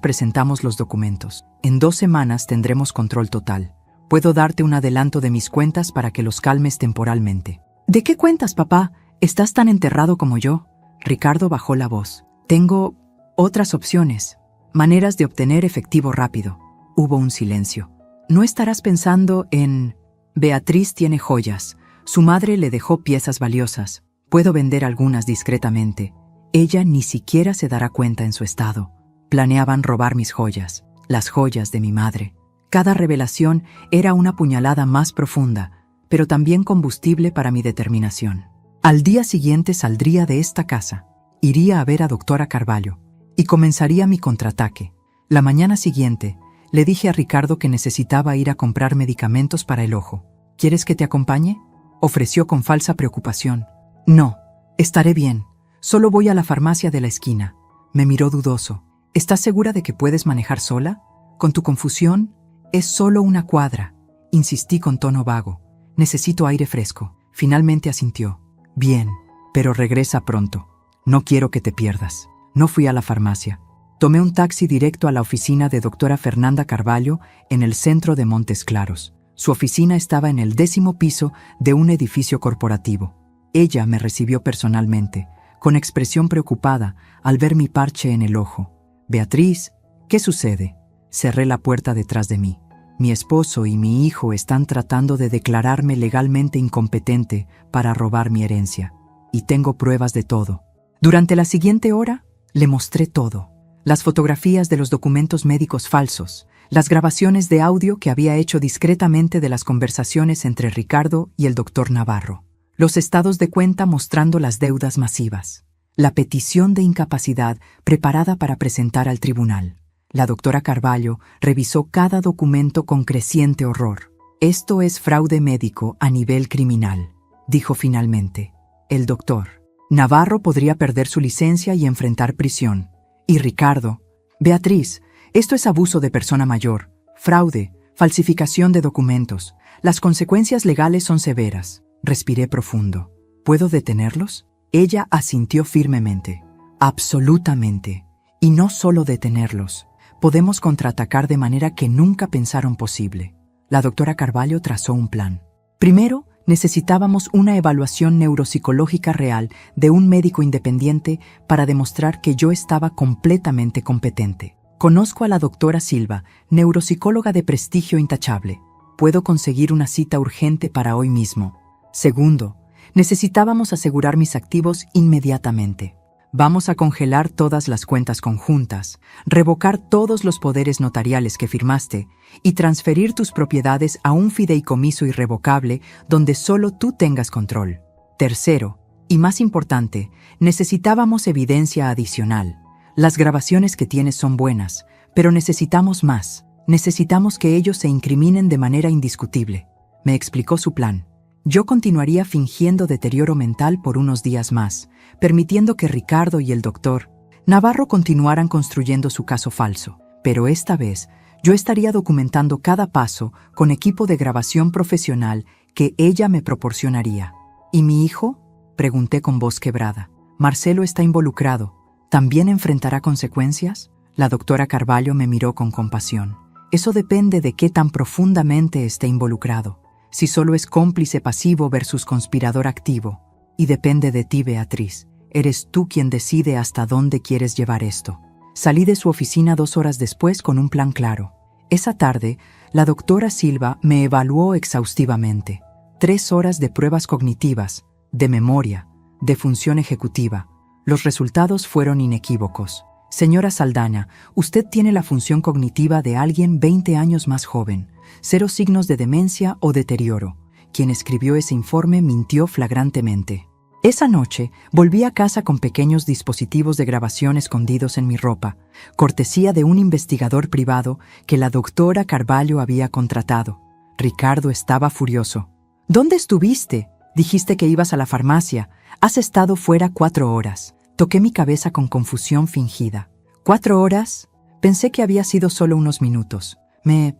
presentamos los documentos. En 2 semanas tendremos control total. Puedo darte un adelanto de mis cuentas para que los calmes temporalmente. ¿De qué cuentas, papá? ¿Estás tan enterrado como yo? Ricardo bajó la voz. Tengo otras opciones. Maneras de obtener efectivo rápido. Hubo un silencio. No estarás pensando en... Beatriz tiene joyas. Su madre le dejó piezas valiosas. Puedo vender algunas discretamente. Ella ni siquiera se dará cuenta en su estado. Planeaban robar mis joyas, las joyas de mi madre. Cada revelación era una puñalada más profunda, pero también combustible para mi determinación. Al día siguiente saldría de esta casa, iría a ver a doctora Carvalho y comenzaría mi contraataque. La mañana siguiente, le dije a Ricardo que necesitaba ir a comprar medicamentos para el ojo. ¿Quieres que te acompañe?, ofreció con falsa preocupación. No, estaré bien. Solo voy a la farmacia de la esquina. Me miró dudoso. ¿Estás segura de que puedes manejar sola? Con tu confusión, es solo una cuadra. Insistí con tono vago. Necesito aire fresco. Finalmente asintió. Bien, pero regresa pronto. No quiero que te pierdas. No fui a la farmacia. Tomé un taxi directo a la oficina de doctora Fernanda Carvalho en el centro de Montes Claros. Su oficina estaba en el 10º piso de un edificio corporativo. Ella me recibió personalmente, con expresión preocupada al ver mi parche en el ojo. Beatriz, ¿qué sucede? Cerré la puerta detrás de mí. Mi esposo y mi hijo están tratando de declararme legalmente incompetente para robar mi herencia. Y tengo pruebas de todo. Durante la siguiente hora, le mostré todo. Las fotografías de los documentos médicos falsos, las grabaciones de audio que había hecho discretamente de las conversaciones entre Ricardo y el doctor Navarro, los estados de cuenta mostrando las deudas masivas, la petición de incapacidad preparada para presentar al tribunal. La doctora Carvalho revisó cada documento con creciente horror. Esto es fraude médico a nivel criminal, dijo finalmente. El doctor Navarro podría perder su licencia y enfrentar prisión. Y Ricardo, Beatriz, esto es abuso de persona mayor, fraude, falsificación de documentos. Las consecuencias legales son severas. Respiré profundo. ¿Puedo detenerlos? Ella asintió firmemente. Absolutamente. Y no solo detenerlos. Podemos contraatacar de manera que nunca pensaron posible. La doctora Carvalho trazó un plan. Primero, necesitábamos una evaluación neuropsicológica real de un médico independiente para demostrar que yo estaba completamente competente. Conozco a la doctora Silva, neuropsicóloga de prestigio intachable. Puedo conseguir una cita urgente para hoy mismo. Segundo, necesitábamos asegurar mis activos inmediatamente. Vamos a congelar todas las cuentas conjuntas, revocar todos los poderes notariales que firmaste y transferir tus propiedades a un fideicomiso irrevocable donde solo tú tengas control. Tercero, y más importante, necesitábamos evidencia adicional. Las grabaciones que tienes son buenas, pero necesitamos más. Necesitamos que ellos se incriminen de manera indiscutible. Me explicó su plan. Yo continuaría fingiendo deterioro mental por unos días más, permitiendo que Ricardo y el doctor Navarro continuaran construyendo su caso falso. Pero esta vez, yo estaría documentando cada paso con equipo de grabación profesional que ella me proporcionaría. ¿Y mi hijo?, pregunté con voz quebrada. Marcelo está involucrado. ¿También enfrentará consecuencias? La doctora Carvalho me miró con compasión. Eso depende de qué tan profundamente esté involucrado. Si solo es cómplice pasivo versus conspirador activo. Y depende de ti, Beatriz. Eres tú quien decide hasta dónde quieres llevar esto. Salí de su oficina 2 horas después con un plan claro. Esa tarde, la doctora Silva me evaluó exhaustivamente. 3 horas de pruebas cognitivas, de memoria, de función ejecutiva. Los resultados fueron inequívocos. Señora Saldaña, usted tiene la función cognitiva de alguien 20 años más joven. 0 signos de demencia o deterioro. Quien escribió ese informe mintió flagrantemente. Esa noche volví a casa con pequeños dispositivos de grabación escondidos en mi ropa, cortesía de un investigador privado que la doctora Carvalho había contratado. Ricardo estaba furioso. ¿Dónde estuviste? Dijiste que ibas a la farmacia. Has estado fuera 4 horas. Toqué mi cabeza con confusión fingida. 4 horas, Pensé que había sido solo unos minutos. Me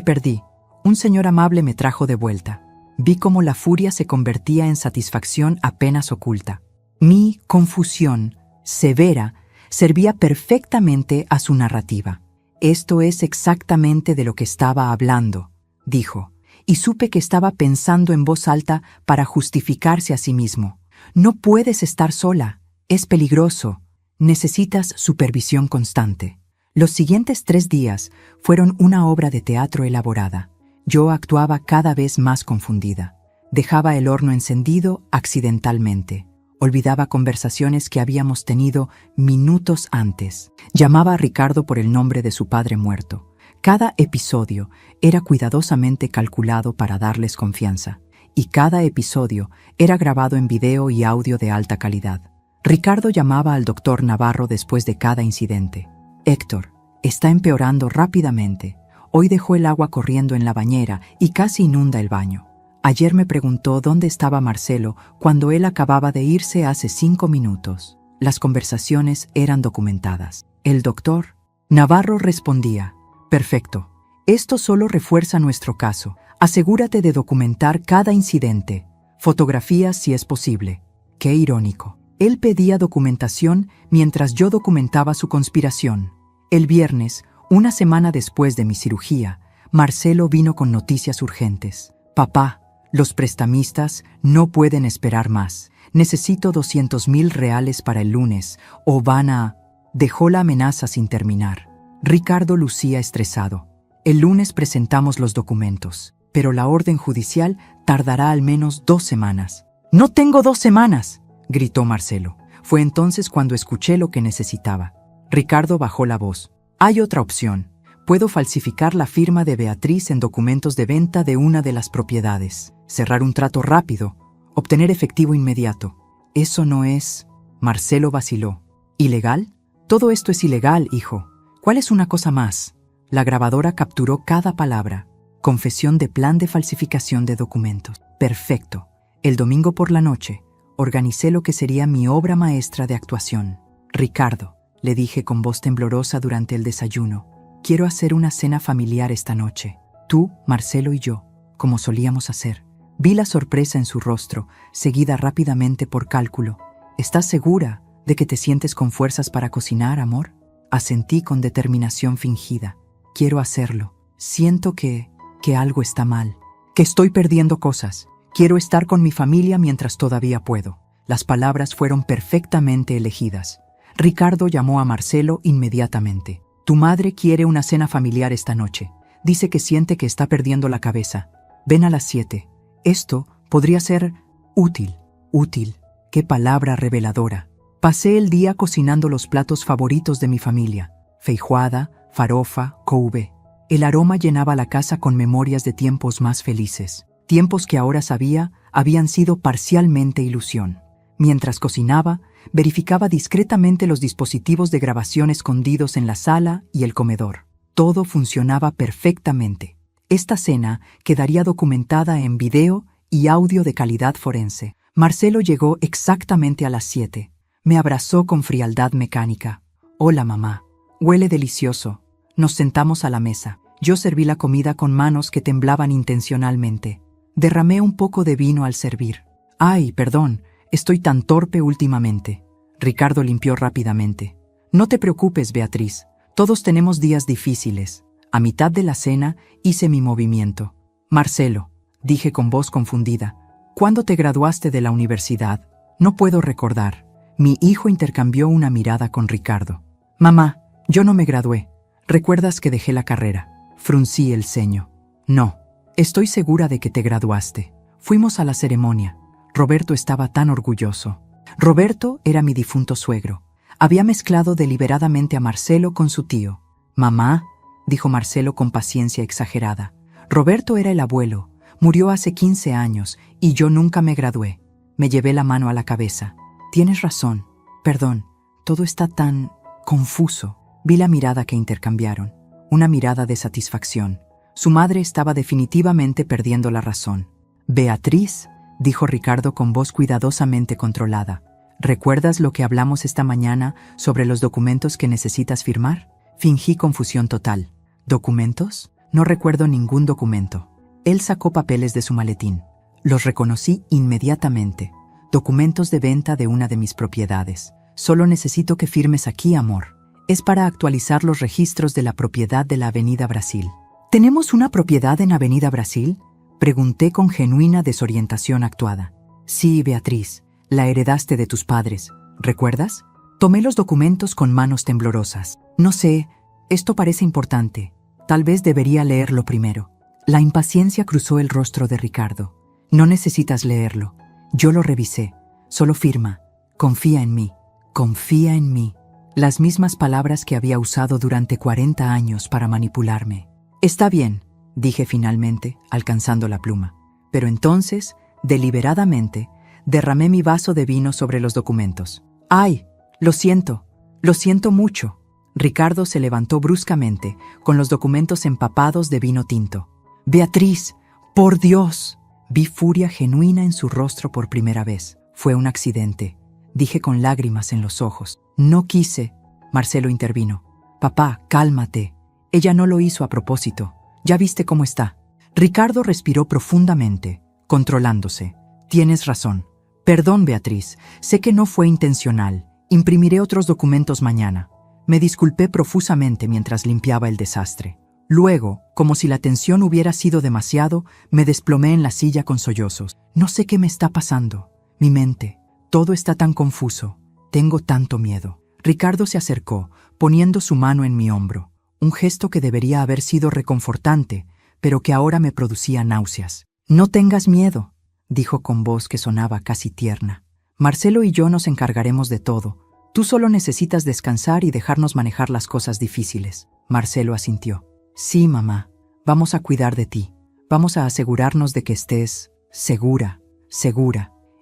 perdí. Un señor amable me trajo de vuelta. Vi cómo la furia se convertía en satisfacción apenas oculta. Mi confusión, severa, servía perfectamente a su narrativa. Esto es exactamente de lo que estaba hablando, dijo, y supe que estaba pensando en voz alta para justificarse a sí mismo. No puedes estar sola, es peligroso, necesitas supervisión constante. Los siguientes 3 días fueron una obra de teatro elaborada. Yo actuaba cada vez más confundida. Dejaba el horno encendido accidentalmente. Olvidaba conversaciones que habíamos tenido minutos antes. Llamaba a Ricardo por el nombre de su padre muerto. Cada episodio era cuidadosamente calculado para darles confianza, y cada episodio era grabado en video y audio de alta calidad. Ricardo llamaba al doctor Navarro después de cada incidente. Héctor, está empeorando rápidamente. Hoy dejó el agua corriendo en la bañera y casi inunda el baño. Ayer me preguntó dónde estaba Marcelo cuando él acababa de irse hace 5 minutos. Las conversaciones eran documentadas. El doctor Navarro respondía: perfecto. Esto solo refuerza nuestro caso. Asegúrate de documentar cada incidente. Fotografías si es posible. Qué irónico. Él pedía documentación mientras yo documentaba su conspiración. El viernes, una semana después de mi cirugía, Marcelo vino con noticias urgentes. Papá, los prestamistas no pueden esperar más. Necesito 200,000 reales para el lunes o van a... Dejó la amenaza sin terminar. Ricardo lucía estresado. El lunes presentamos los documentos, pero la orden judicial tardará al menos 2 semanas. ¡No tengo 2 semanas!, gritó Marcelo. Fue entonces cuando escuché lo que necesitaba. Ricardo bajó la voz. Hay otra opción. Puedo falsificar la firma de Beatriz en documentos de venta de una de las propiedades, cerrar un trato rápido, obtener efectivo inmediato. Eso no es... Marcelo vaciló. ¿Ilegal? Todo esto es ilegal, hijo. ¿Cuál es una cosa más? La grabadora capturó cada palabra. Confesión de plan de falsificación de documentos. Perfecto. El domingo por la noche, organicé lo que sería mi obra maestra de actuación. Ricardo, le dije con voz temblorosa durante el desayuno, quiero hacer una cena familiar esta noche. Tú, Marcelo y yo, como solíamos hacer. Vi la sorpresa en su rostro, seguida rápidamente por cálculo. ¿Estás segura de que te sientes con fuerzas para cocinar, amor? Asentí con determinación fingida. Quiero hacerlo. Siento que algo está mal, que estoy perdiendo cosas. Quiero estar con mi familia mientras todavía puedo. Las palabras fueron perfectamente elegidas. Ricardo llamó a Marcelo inmediatamente. Tu madre quiere una cena familiar esta noche. Dice que siente que está perdiendo la cabeza. Ven a las 7. Esto podría ser útil. Útil. Qué palabra reveladora. Pasé el día cocinando los platos favoritos de mi familia. Feijoada, farofa, couve. El aroma llenaba la casa con memorias de tiempos más felices. Tiempos que ahora sabía habían sido parcialmente ilusión. Mientras cocinaba, verificaba discretamente los dispositivos de grabación escondidos en la sala y el comedor. Todo funcionaba perfectamente. Esta cena quedaría documentada en video y audio de calidad forense. Marcelo llegó exactamente a las 7. Me abrazó con frialdad mecánica. Hola, mamá. Huele delicioso. Nos sentamos a la mesa. Yo serví la comida con manos que temblaban intencionalmente. Derramé un poco de vino al servir. Ay, perdón, estoy tan torpe últimamente. Ricardo limpió rápidamente. No te preocupes, Beatriz. Todos tenemos días difíciles. A mitad de la cena hice mi movimiento. Marcelo, dije con voz confundida. ¿Cuándo te graduaste de la universidad? No puedo recordar. Mi hijo intercambió una mirada con Ricardo. Mamá, yo no me gradué. ¿Recuerdas que dejé la carrera? Fruncí el ceño. No. Estoy segura de que te graduaste. Fuimos a la ceremonia. Roberto estaba tan orgulloso. Roberto era mi difunto suegro. Había mezclado deliberadamente a Marcelo con su tío. Mamá, dijo Marcelo con paciencia exagerada. Roberto era el abuelo. Murió hace 15 años y yo nunca me gradué. Me llevé la mano a la cabeza. Tienes razón. Perdón. Todo está tan confuso. Vi la mirada que intercambiaron. Una mirada de satisfacción. Su madre estaba definitivamente perdiendo la razón. Beatriz, dijo Ricardo con voz cuidadosamente controlada. ¿Recuerdas lo que hablamos esta mañana sobre los documentos que necesitas firmar? Fingí confusión total. ¿Documentos? No recuerdo ningún documento. Él sacó papeles de su maletín. Los reconocí inmediatamente. Documentos de venta de una de mis propiedades. Solo necesito que firmes aquí, amor. Es para actualizar los registros de la propiedad de la Avenida Brasil. ¿Tenemos una propiedad en Avenida Brasil? Pregunté con genuina desorientación actuada. Sí, Beatriz, la heredaste de tus padres. ¿Recuerdas? Tomé los documentos con manos temblorosas. No sé, esto parece importante. Tal vez debería leerlo primero. La impaciencia cruzó el rostro de Ricardo. No necesitas leerlo. Yo lo revisé. Solo firma. Confía en mí. Confía en mí. Las mismas palabras que había usado durante 40 años para manipularme. Está bien, dije finalmente, alcanzando la pluma. Pero entonces, deliberadamente, derramé mi vaso de vino sobre los documentos. ¡Ay! Lo siento mucho. Ricardo se levantó bruscamente, con los documentos empapados de vino tinto. Beatriz, por Dios. Vi furia genuina en su rostro por primera vez. Fue un accidente, dije con lágrimas en los ojos. No quise. Marcelo intervino. Papá, cálmate. Ella no lo hizo a propósito. Ya viste cómo está. Ricardo respiró profundamente, controlándose. Tienes razón. Perdón, Beatriz. Sé que no fue intencional. Imprimiré otros documentos mañana. Me disculpé profusamente mientras limpiaba el desastre. Luego, como si la tensión hubiera sido demasiado, me desplomé en la silla con sollozos. No sé qué me está pasando. Mi mente. Todo está tan confuso. Tengo tanto miedo. Ricardo se acercó, poniendo su mano en mi hombro. Un gesto que debería haber sido reconfortante, pero que ahora me producía náuseas. No tengas miedo, dijo con voz que sonaba casi tierna. Marcelo y yo nos encargaremos de todo. Tú solo necesitas descansar y dejarnos manejar las cosas difíciles. Marcelo asintió. Sí, mamá. Vamos a cuidar de ti. Vamos a asegurarnos de que estés segura,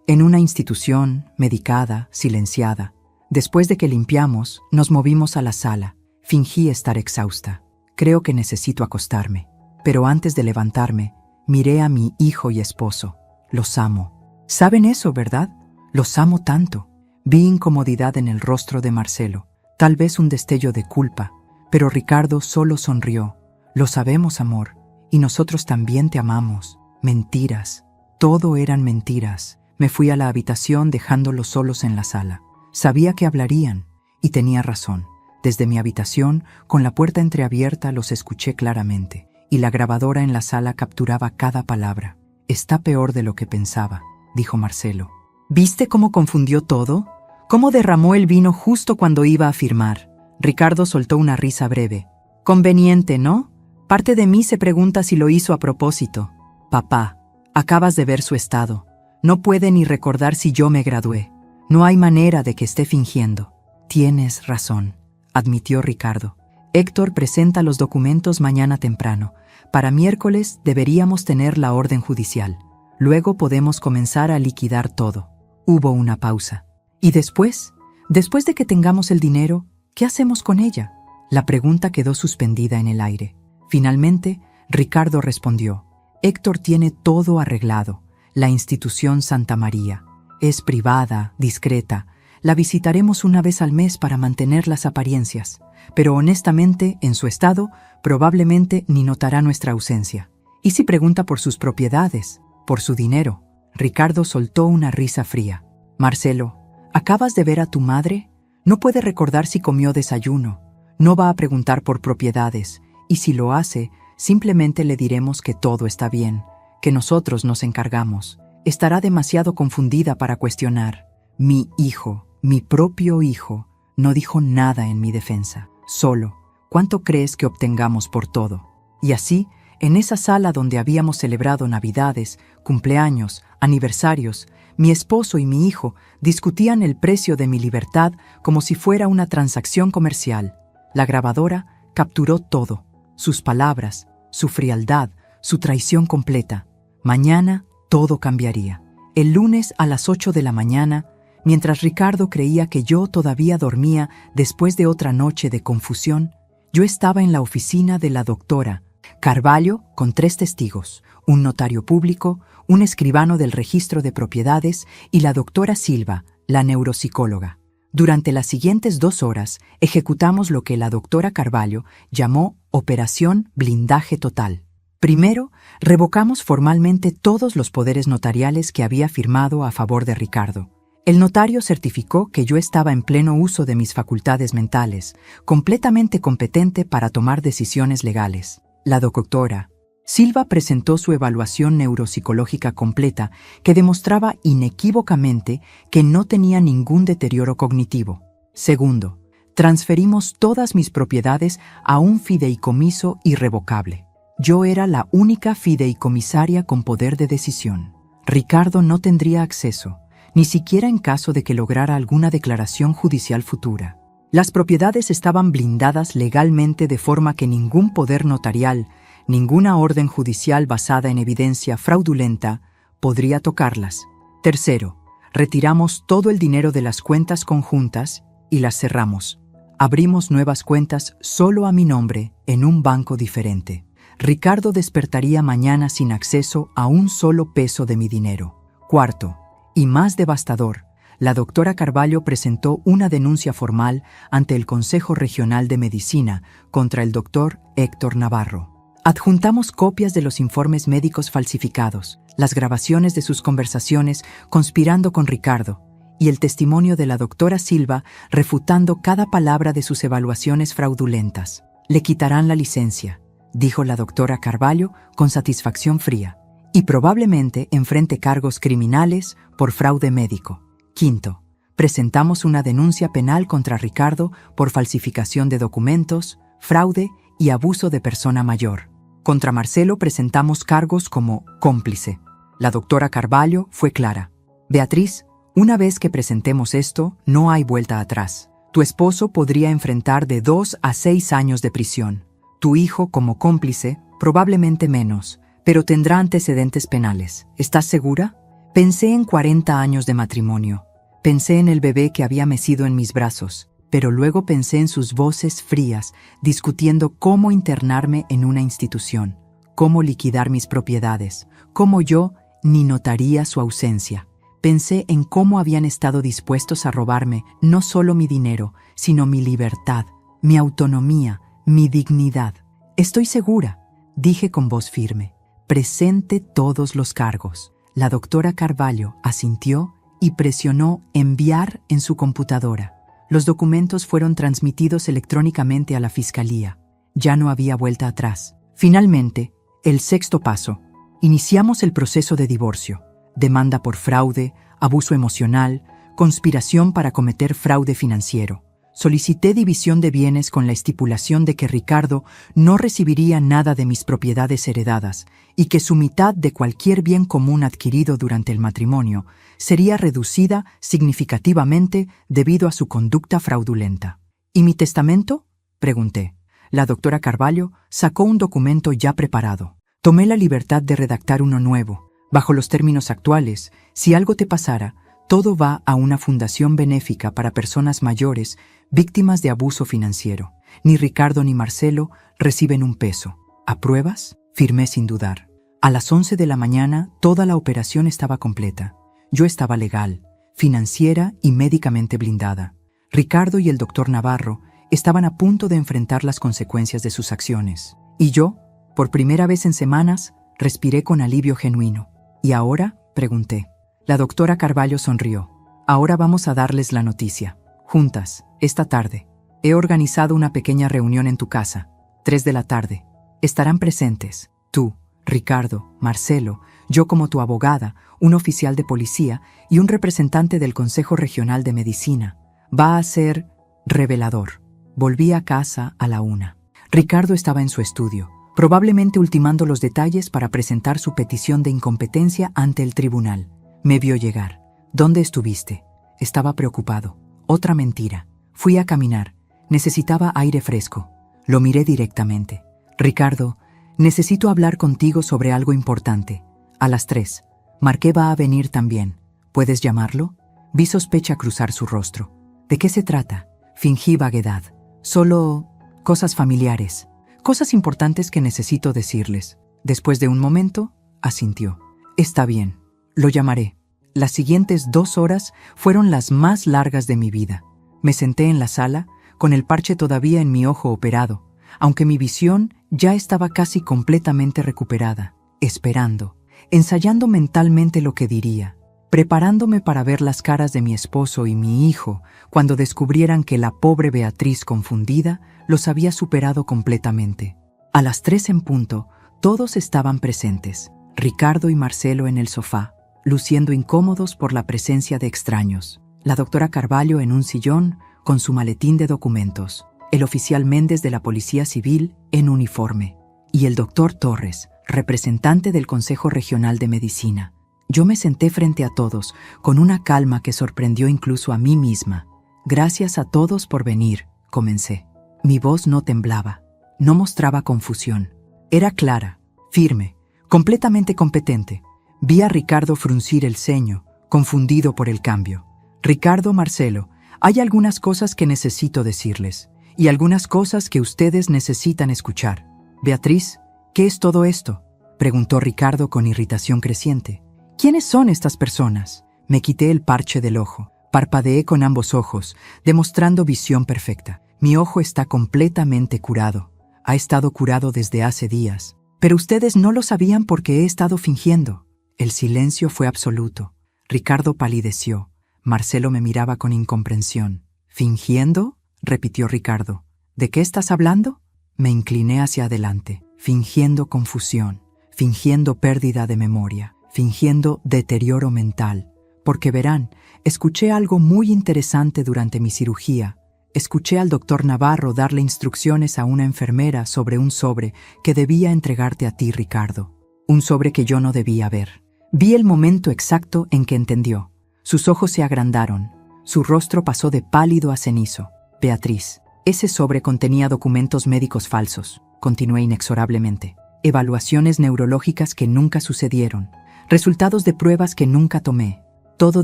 en una institución, medicada, silenciada. Después de que limpiamos, nos movimos a la sala. Fingí estar exhausta. Creo que necesito acostarme. Pero antes de levantarme, miré a mi hijo y esposo. Los amo. ¿Saben eso, verdad? Los amo tanto. Vi incomodidad en el rostro de Marcelo, tal vez un destello de culpa, pero Ricardo solo sonrió. Lo sabemos, amor, y nosotros también te amamos. Mentiras. Todo eran mentiras. Me fui a la habitación dejándolos solos en la sala. Sabía que hablarían, y tenía razón. Desde mi habitación, con la puerta entreabierta, los escuché claramente, y la grabadora en la sala capturaba cada palabra. Está peor de lo que pensaba, dijo Marcelo. ¿Viste cómo confundió todo? ¿Cómo derramó el vino justo cuando iba a firmar? Ricardo soltó una risa breve. Conveniente, ¿no? Parte de mí se pregunta si lo hizo a propósito. Papá, acabas de ver su estado. No puede ni recordar si yo me gradué. No hay manera de que esté fingiendo. Tienes razón, admitió Ricardo. Héctor presenta los documentos mañana temprano. Para miércoles deberíamos tener la orden judicial. Luego podemos comenzar a liquidar todo. Hubo una pausa. ¿Y después? Después de que tengamos el dinero, ¿qué hacemos con ella? La pregunta quedó suspendida en el aire. Finalmente, Ricardo respondió. Héctor tiene todo arreglado. La institución Santa María. Es privada, discreta. La visitaremos una vez al mes para mantener las apariencias. Pero honestamente, en su estado, probablemente ni notará nuestra ausencia. ¿Y si pregunta por sus propiedades? ¿Por su dinero? Ricardo soltó una risa fría. Marcelo, ¿acabas de ver a tu madre? No puede recordar si comió desayuno. No va a preguntar por propiedades. Y si lo hace, simplemente le diremos que todo está bien, que nosotros nos encargamos. Estará demasiado confundida para cuestionar. Mi hijo, mi propio hijo, no dijo nada en mi defensa. Solo, ¿cuánto crees que obtengamos por todo? Y así, en esa sala donde habíamos celebrado Navidades, cumpleaños, aniversarios, mi esposo y mi hijo discutían el precio de mi libertad como si fuera una transacción comercial. La grabadora capturó todo, sus palabras, su frialdad, su traición completa. Mañana todo cambiaría. El lunes a las 8 de la mañana, mientras Ricardo creía que yo todavía dormía después de otra noche de confusión, yo estaba en la oficina de la doctora Carvalho con 3 testigos, un notario público, un escribano del registro de propiedades y la doctora Silva, la neuropsicóloga. Durante las siguientes 2 horas, ejecutamos lo que la doctora Carvalho llamó Operación Blindaje Total. Primero, revocamos formalmente todos los poderes notariales que había firmado a favor de Ricardo. El notario certificó que yo estaba en pleno uso de mis facultades mentales, completamente competente para tomar decisiones legales. La doctora Silva presentó su evaluación neuropsicológica completa que demostraba inequívocamente que no tenía ningún deterioro cognitivo. Segundo, transferimos todas mis propiedades a un fideicomiso irrevocable. Yo era la única fideicomisaria con poder de decisión. Ricardo no tendría acceso, ni siquiera en caso de que lograra alguna declaración judicial futura. Las propiedades estaban blindadas legalmente de forma que ningún poder notarial, ninguna orden judicial basada en evidencia fraudulenta podría tocarlas. Tercero, retiramos todo el dinero de las cuentas conjuntas y las cerramos. Abrimos nuevas cuentas solo a mi nombre en un banco diferente. Ricardo despertaría mañana sin acceso a un solo peso de mi dinero. Cuarto, y más devastador, la doctora Carvalho presentó una denuncia formal ante el Consejo Regional de Medicina contra el doctor Héctor Navarro. Adjuntamos copias de los informes médicos falsificados, las grabaciones de sus conversaciones conspirando con Ricardo y el testimonio de la doctora Silva refutando cada palabra de sus evaluaciones fraudulentas. Le quitarán la licencia, dijo la doctora Carvalho con satisfacción fría, y probablemente enfrente cargos criminales por fraude médico. Quinto, presentamos una denuncia penal contra Ricardo por falsificación de documentos, fraude y abuso de persona mayor. Contra Marcelo presentamos cargos como cómplice. La doctora Carvalho fue clara. Beatriz, una vez que presentemos esto, no hay vuelta atrás. Tu esposo podría enfrentar de 2 a 6 años de prisión. Tu hijo, como cómplice, probablemente menos, pero tendrá antecedentes penales. ¿Estás segura? Pensé en 40 años de matrimonio. Pensé en el bebé que había mecido en mis brazos. Pero luego pensé en sus voces frías, discutiendo cómo internarme en una institución, cómo liquidar mis propiedades, cómo yo ni notaría su ausencia. Pensé en cómo habían estado dispuestos a robarme no solo mi dinero, sino mi libertad, mi autonomía, mi dignidad. Estoy segura, dije con voz firme. Presente todos los cargos. La doctora Carvalho asintió y presionó enviar en su computadora. Los documentos fueron transmitidos electrónicamente a la fiscalía. Ya no había vuelta atrás. Finalmente, el sexto paso. Iniciamos el proceso de divorcio. Demanda por fraude, abuso emocional, conspiración para cometer fraude financiero. Solicité división de bienes con la estipulación de que Ricardo no recibiría nada de mis propiedades heredadas y que su mitad de cualquier bien común adquirido durante el matrimonio sería reducida significativamente debido a su conducta fraudulenta. ¿Y mi testamento?, pregunté. La doctora Carvalho sacó un documento ya preparado. Tomé la libertad de redactar uno nuevo. Bajo los términos actuales, si algo te pasara, todo va a una fundación benéfica para personas mayores víctimas de abuso financiero. Ni Ricardo ni Marcelo reciben un peso. ¿Apruebas? Firmé sin dudar. A las 11 de la mañana, toda la operación estaba completa. Yo estaba legal, financiera y médicamente blindada. Ricardo y el doctor Navarro estaban a punto de enfrentar las consecuencias de sus acciones. Y yo, por primera vez en semanas, respiré con alivio genuino. ¿Y ahora?, pregunté. La doctora Carvalho sonrió. Ahora vamos a darles la noticia. Juntas, esta tarde. He organizado una pequeña reunión en tu casa. 3 de la tarde. Estarán presentes. Tú, Ricardo, Marcelo, yo como tu abogada, un oficial de policía y un representante del Consejo Regional de Medicina. Va a ser revelador. Volví a casa a la 1. Ricardo estaba en su estudio, probablemente ultimando los detalles para presentar su petición de incompetencia ante el tribunal. Me vio llegar. ¿Dónde estuviste? Estaba preocupado. Otra mentira. Fui a caminar. Necesitaba aire fresco. Lo miré directamente. Ricardo, necesito hablar contigo sobre algo importante. A las 3. Marqué va a venir también. ¿Puedes llamarlo? Vi sospecha cruzar su rostro. ¿De qué se trata? Fingí vaguedad. Solo cosas familiares. Cosas importantes que necesito decirles. Después de un momento, asintió. Está bien. Lo llamaré. Las siguientes 2 horas fueron las más largas de mi vida. Me senté en la sala, con el parche todavía en mi ojo operado, aunque mi visión ya estaba casi completamente recuperada, esperando, ensayando mentalmente lo que diría, preparándome para ver las caras de mi esposo y mi hijo cuando descubrieran que la pobre Beatriz confundida los había superado completamente. A las 3 en punto, todos estaban presentes, Ricardo y Marcelo en el sofá, luciendo incómodos por la presencia de extraños, la doctora Carvalho en un sillón con su maletín de documentos, el oficial Méndez de la Policía Civil en uniforme, y el doctor Torres, representante del Consejo Regional de Medicina. Yo me senté frente a todos, con una calma que sorprendió incluso a mí misma. Gracias a todos por venir, comencé. Mi voz no temblaba, no mostraba confusión. Era clara, firme, completamente competente. Vi a Ricardo fruncir el ceño, confundido por el cambio. Ricardo, Marcelo, hay algunas cosas que necesito decirles, y algunas cosas que ustedes necesitan escuchar. Beatriz, ¿qué es todo esto?, preguntó Ricardo con irritación creciente. ¿Quiénes son estas personas? Me quité el parche del ojo, parpadeé con ambos ojos, demostrando visión perfecta. Mi ojo está completamente curado. Ha estado curado desde hace días. Pero ustedes no lo sabían porque he estado fingiendo. El silencio fue absoluto. Ricardo palideció. Marcelo me miraba con incomprensión. ¿Fingiendo?, repitió Ricardo. ¿De qué estás hablando? Me incliné hacia adelante, fingiendo confusión, fingiendo pérdida de memoria, fingiendo deterioro mental. Porque verán, escuché algo muy interesante durante mi cirugía. Escuché al doctor Navarro darle instrucciones a una enfermera sobre un sobre que debía entregarte a ti, Ricardo. Un sobre que yo no debía ver. Vi el momento exacto en que entendió. Sus ojos se agrandaron. Su rostro pasó de pálido a cenizo. Beatriz, ese sobre contenía documentos médicos falsos, continué inexorablemente. Evaluaciones neurológicas que nunca sucedieron. Resultados de pruebas que nunca tomé. Todo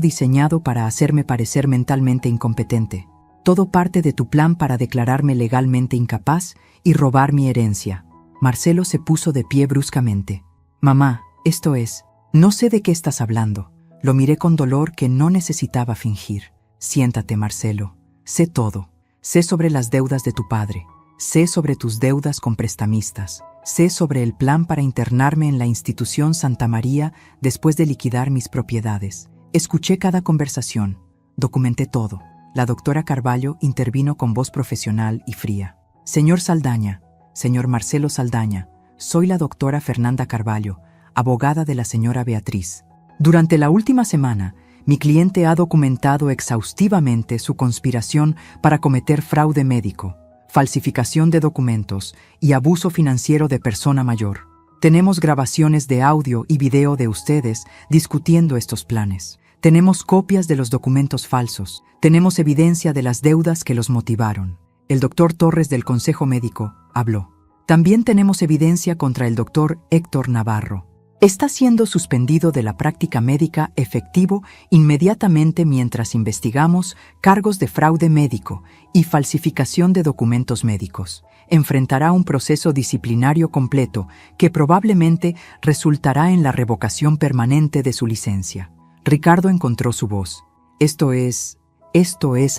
diseñado para hacerme parecer mentalmente incompetente. Todo parte de tu plan para declararme legalmente incapaz y robar mi herencia. Marcelo se puso de pie bruscamente. Mamá, esto es, no sé de qué estás hablando. Lo miré con dolor que no necesitaba fingir. Siéntate, Marcelo. Sé todo. Sé sobre las deudas de tu padre. Sé sobre tus deudas con prestamistas. Sé sobre el plan para internarme en la institución Santa María después de liquidar mis propiedades. Escuché cada conversación. Documenté todo. La doctora Carvalho intervino con voz profesional y fría. Señor Saldaña, señor Marcelo Saldaña, soy la doctora Fernanda Carvalho, abogada de la señora Beatriz. Durante la última semana, mi cliente ha documentado exhaustivamente su conspiración para cometer fraude médico, falsificación de documentos y abuso financiero de persona mayor. Tenemos grabaciones de audio y video de ustedes discutiendo estos planes. Tenemos copias de los documentos falsos. Tenemos evidencia de las deudas que los motivaron. El doctor Torres del Consejo Médico habló. También tenemos evidencia contra el doctor Héctor Navarro. Está siendo suspendido de la práctica médica efectivo inmediatamente mientras investigamos cargos de fraude médico y falsificación de documentos médicos. Enfrentará un proceso disciplinario completo que probablemente resultará en la revocación permanente de su licencia. Ricardo encontró su voz. Esto es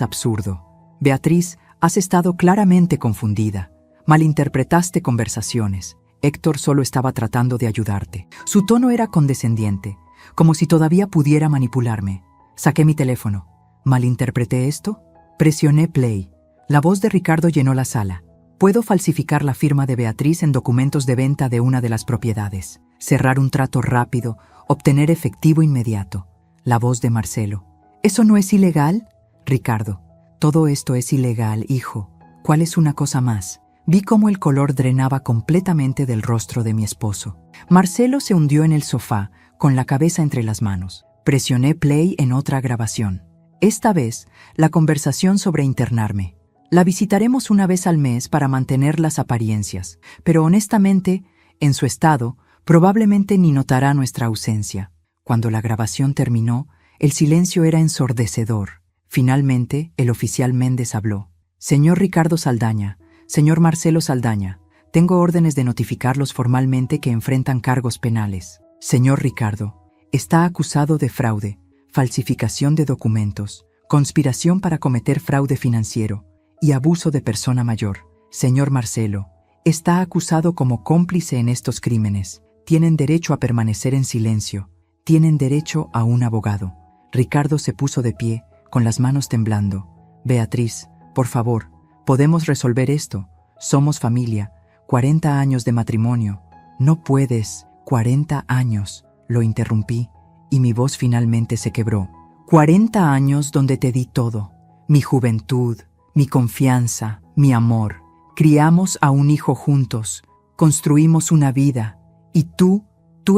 absurdo. Beatriz, has estado claramente confundida. Malinterpretaste conversaciones. Héctor solo estaba tratando de ayudarte. Su tono era condescendiente, como si todavía pudiera manipularme. Saqué mi teléfono. ¿Malinterpreté esto? Presioné play. La voz de Ricardo llenó la sala. Puedo falsificar la firma de Beatriz en documentos de venta de una de las propiedades. Cerrar un trato rápido, obtener efectivo inmediato. La voz de Marcelo. ¿Eso no es ilegal? Ricardo. Todo esto es ilegal, hijo. ¿Cuál es una cosa más? Vi cómo el color drenaba completamente del rostro de mi esposo. Marcelo se hundió en el sofá, con la cabeza entre las manos. Presioné play en otra grabación. Esta vez, la conversación sobre internarme. La visitaremos una vez al mes para mantener las apariencias, pero honestamente, en su estado, probablemente ni notará nuestra ausencia. Cuando la grabación terminó, el silencio era ensordecedor. Finalmente, el oficial Méndez habló. Señor Ricardo Saldaña, señor Marcelo Saldaña, tengo órdenes de notificarlos formalmente que enfrentan cargos penales. Señor Ricardo, está acusado de fraude, falsificación de documentos, conspiración para cometer fraude financiero y abuso de persona mayor. Señor Marcelo, está acusado como cómplice en estos crímenes. Tienen derecho a permanecer en silencio. Tienen derecho a un abogado. Ricardo se puso de pie, con las manos temblando. Beatriz, por favor, podemos resolver esto. Somos familia. 40 años de matrimonio. No puedes. 40 años. Lo interrumpí, y mi voz finalmente se quebró. 40 años donde te di todo. Mi juventud, mi confianza, mi amor. Criamos a un hijo juntos. Construimos una vida. Y tú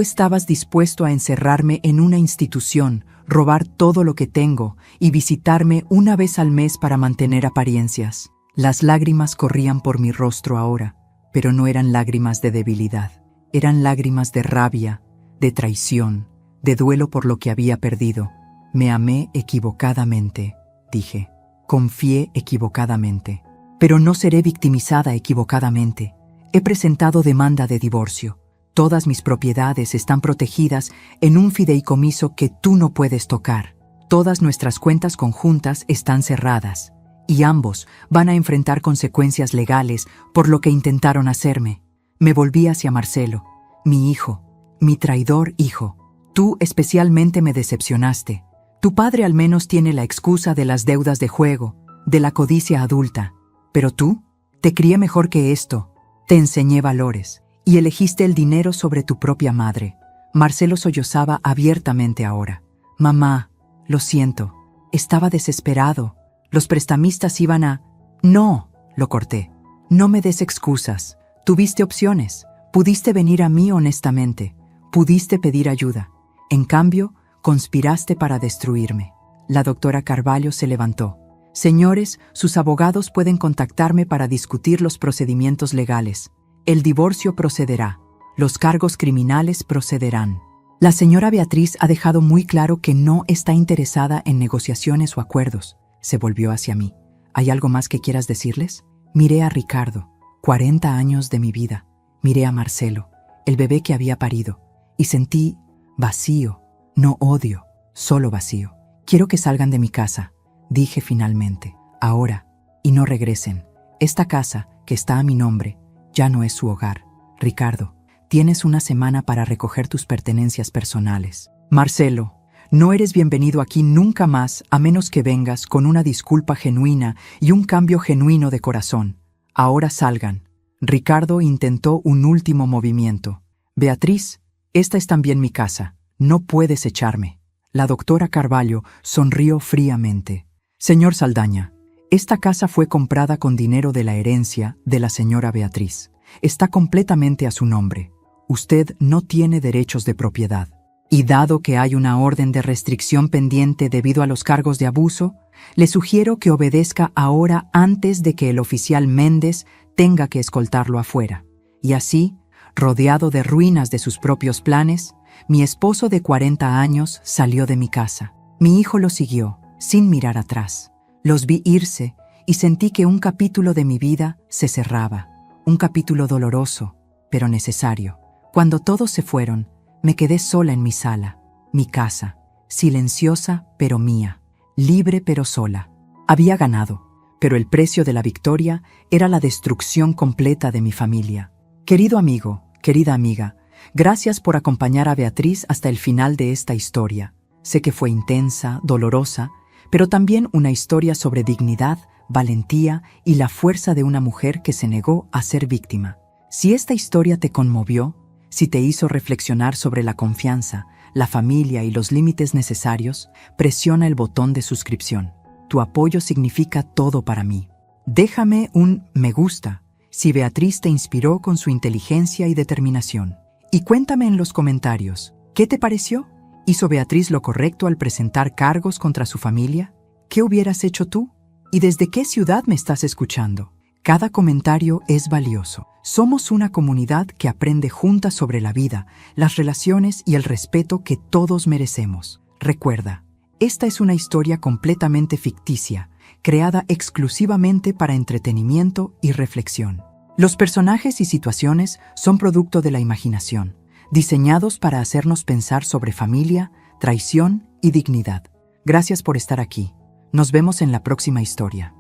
estabas dispuesto a encerrarme en una institución, robar todo lo que tengo y visitarme una vez al mes para mantener apariencias. Las lágrimas corrían por mi rostro ahora, pero no eran lágrimas de debilidad. Eran lágrimas de rabia, de traición, de duelo por lo que había perdido. Me amé equivocadamente, dije. Confié equivocadamente. Pero no seré victimizada equivocadamente. He presentado demanda de divorcio. Todas mis propiedades están protegidas en un fideicomiso que tú no puedes tocar. Todas nuestras cuentas conjuntas están cerradas, y ambos van a enfrentar consecuencias legales por lo que intentaron hacerme. Me volví hacia Marcelo, mi hijo, mi traidor hijo. Tú especialmente me decepcionaste. Tu padre al menos tiene la excusa de las deudas de juego, de la codicia adulta. Pero tú, te crié mejor que esto. Te enseñé valores. Y elegiste el dinero sobre tu propia madre. Marcelo sollozaba abiertamente ahora. Mamá, lo siento. Estaba desesperado. Los prestamistas iban a... No, lo corté. No me des excusas. Tuviste opciones. Pudiste venir a mí honestamente. Pudiste pedir ayuda. En cambio, conspiraste para destruirme. La doctora Carvalho se levantó. Señores, sus abogados pueden contactarme para discutir los procedimientos legales. El divorcio procederá. Los cargos criminales procederán. La señora Beatriz ha dejado muy claro que no está interesada en negociaciones o acuerdos. Se volvió hacia mí. ¿Hay algo más que quieras decirles? Miré a Ricardo, 40 años de mi vida. Miré a Marcelo, el bebé que había parido, y sentí vacío, no odio, solo vacío. Quiero que salgan de mi casa, dije finalmente, ahora, y no regresen. Esta casa, que está a mi nombre, ya no es su hogar. Ricardo, tienes una semana para recoger tus pertenencias personales. Marcelo, no eres bienvenido aquí nunca más a menos que vengas con una disculpa genuina y un cambio genuino de corazón. Ahora salgan. Ricardo intentó un último movimiento. Beatriz, esta es también mi casa. No puedes echarme. La doctora Carvalho sonrió fríamente. Señor Saldaña, esta casa fue comprada con dinero de la herencia de la señora Beatriz. Está completamente a su nombre. Usted no tiene derechos de propiedad. Y dado que hay una orden de restricción pendiente debido a los cargos de abuso, le sugiero que obedezca ahora antes de que el oficial Méndez tenga que escoltarlo afuera. Y así, rodeado de ruinas de sus propios planes, mi esposo de 40 años salió de mi casa. Mi hijo lo siguió, sin mirar atrás. Los vi irse y sentí que un capítulo de mi vida se cerraba. Un capítulo doloroso, pero necesario. Cuando todos se fueron, me quedé sola en mi sala, mi casa, silenciosa pero mía, libre pero sola. Había ganado, pero el precio de la victoria era la destrucción completa de mi familia. Querido amigo, querida amiga, gracias por acompañar a Beatriz hasta el final de esta historia. Sé que fue intensa, dolorosa, pero también una historia sobre dignidad, valentía y la fuerza de una mujer que se negó a ser víctima. Si esta historia te conmovió, si te hizo reflexionar sobre la confianza, la familia y los límites necesarios, presiona el botón de suscripción. Tu apoyo significa todo para mí. Déjame un me gusta si Beatriz te inspiró con su inteligencia y determinación. Y cuéntame en los comentarios, ¿qué te pareció? ¿Hizo Beatriz lo correcto al presentar cargos contra su familia? ¿Qué hubieras hecho tú? ¿Y desde qué ciudad me estás escuchando? Cada comentario es valioso. Somos una comunidad que aprende juntas sobre la vida, las relaciones y el respeto que todos merecemos. Recuerda, esta es una historia completamente ficticia, creada exclusivamente para entretenimiento y reflexión. Los personajes y situaciones son producto de la imaginación, diseñados para hacernos pensar sobre familia, traición y dignidad. Gracias por estar aquí. Nos vemos en la próxima historia.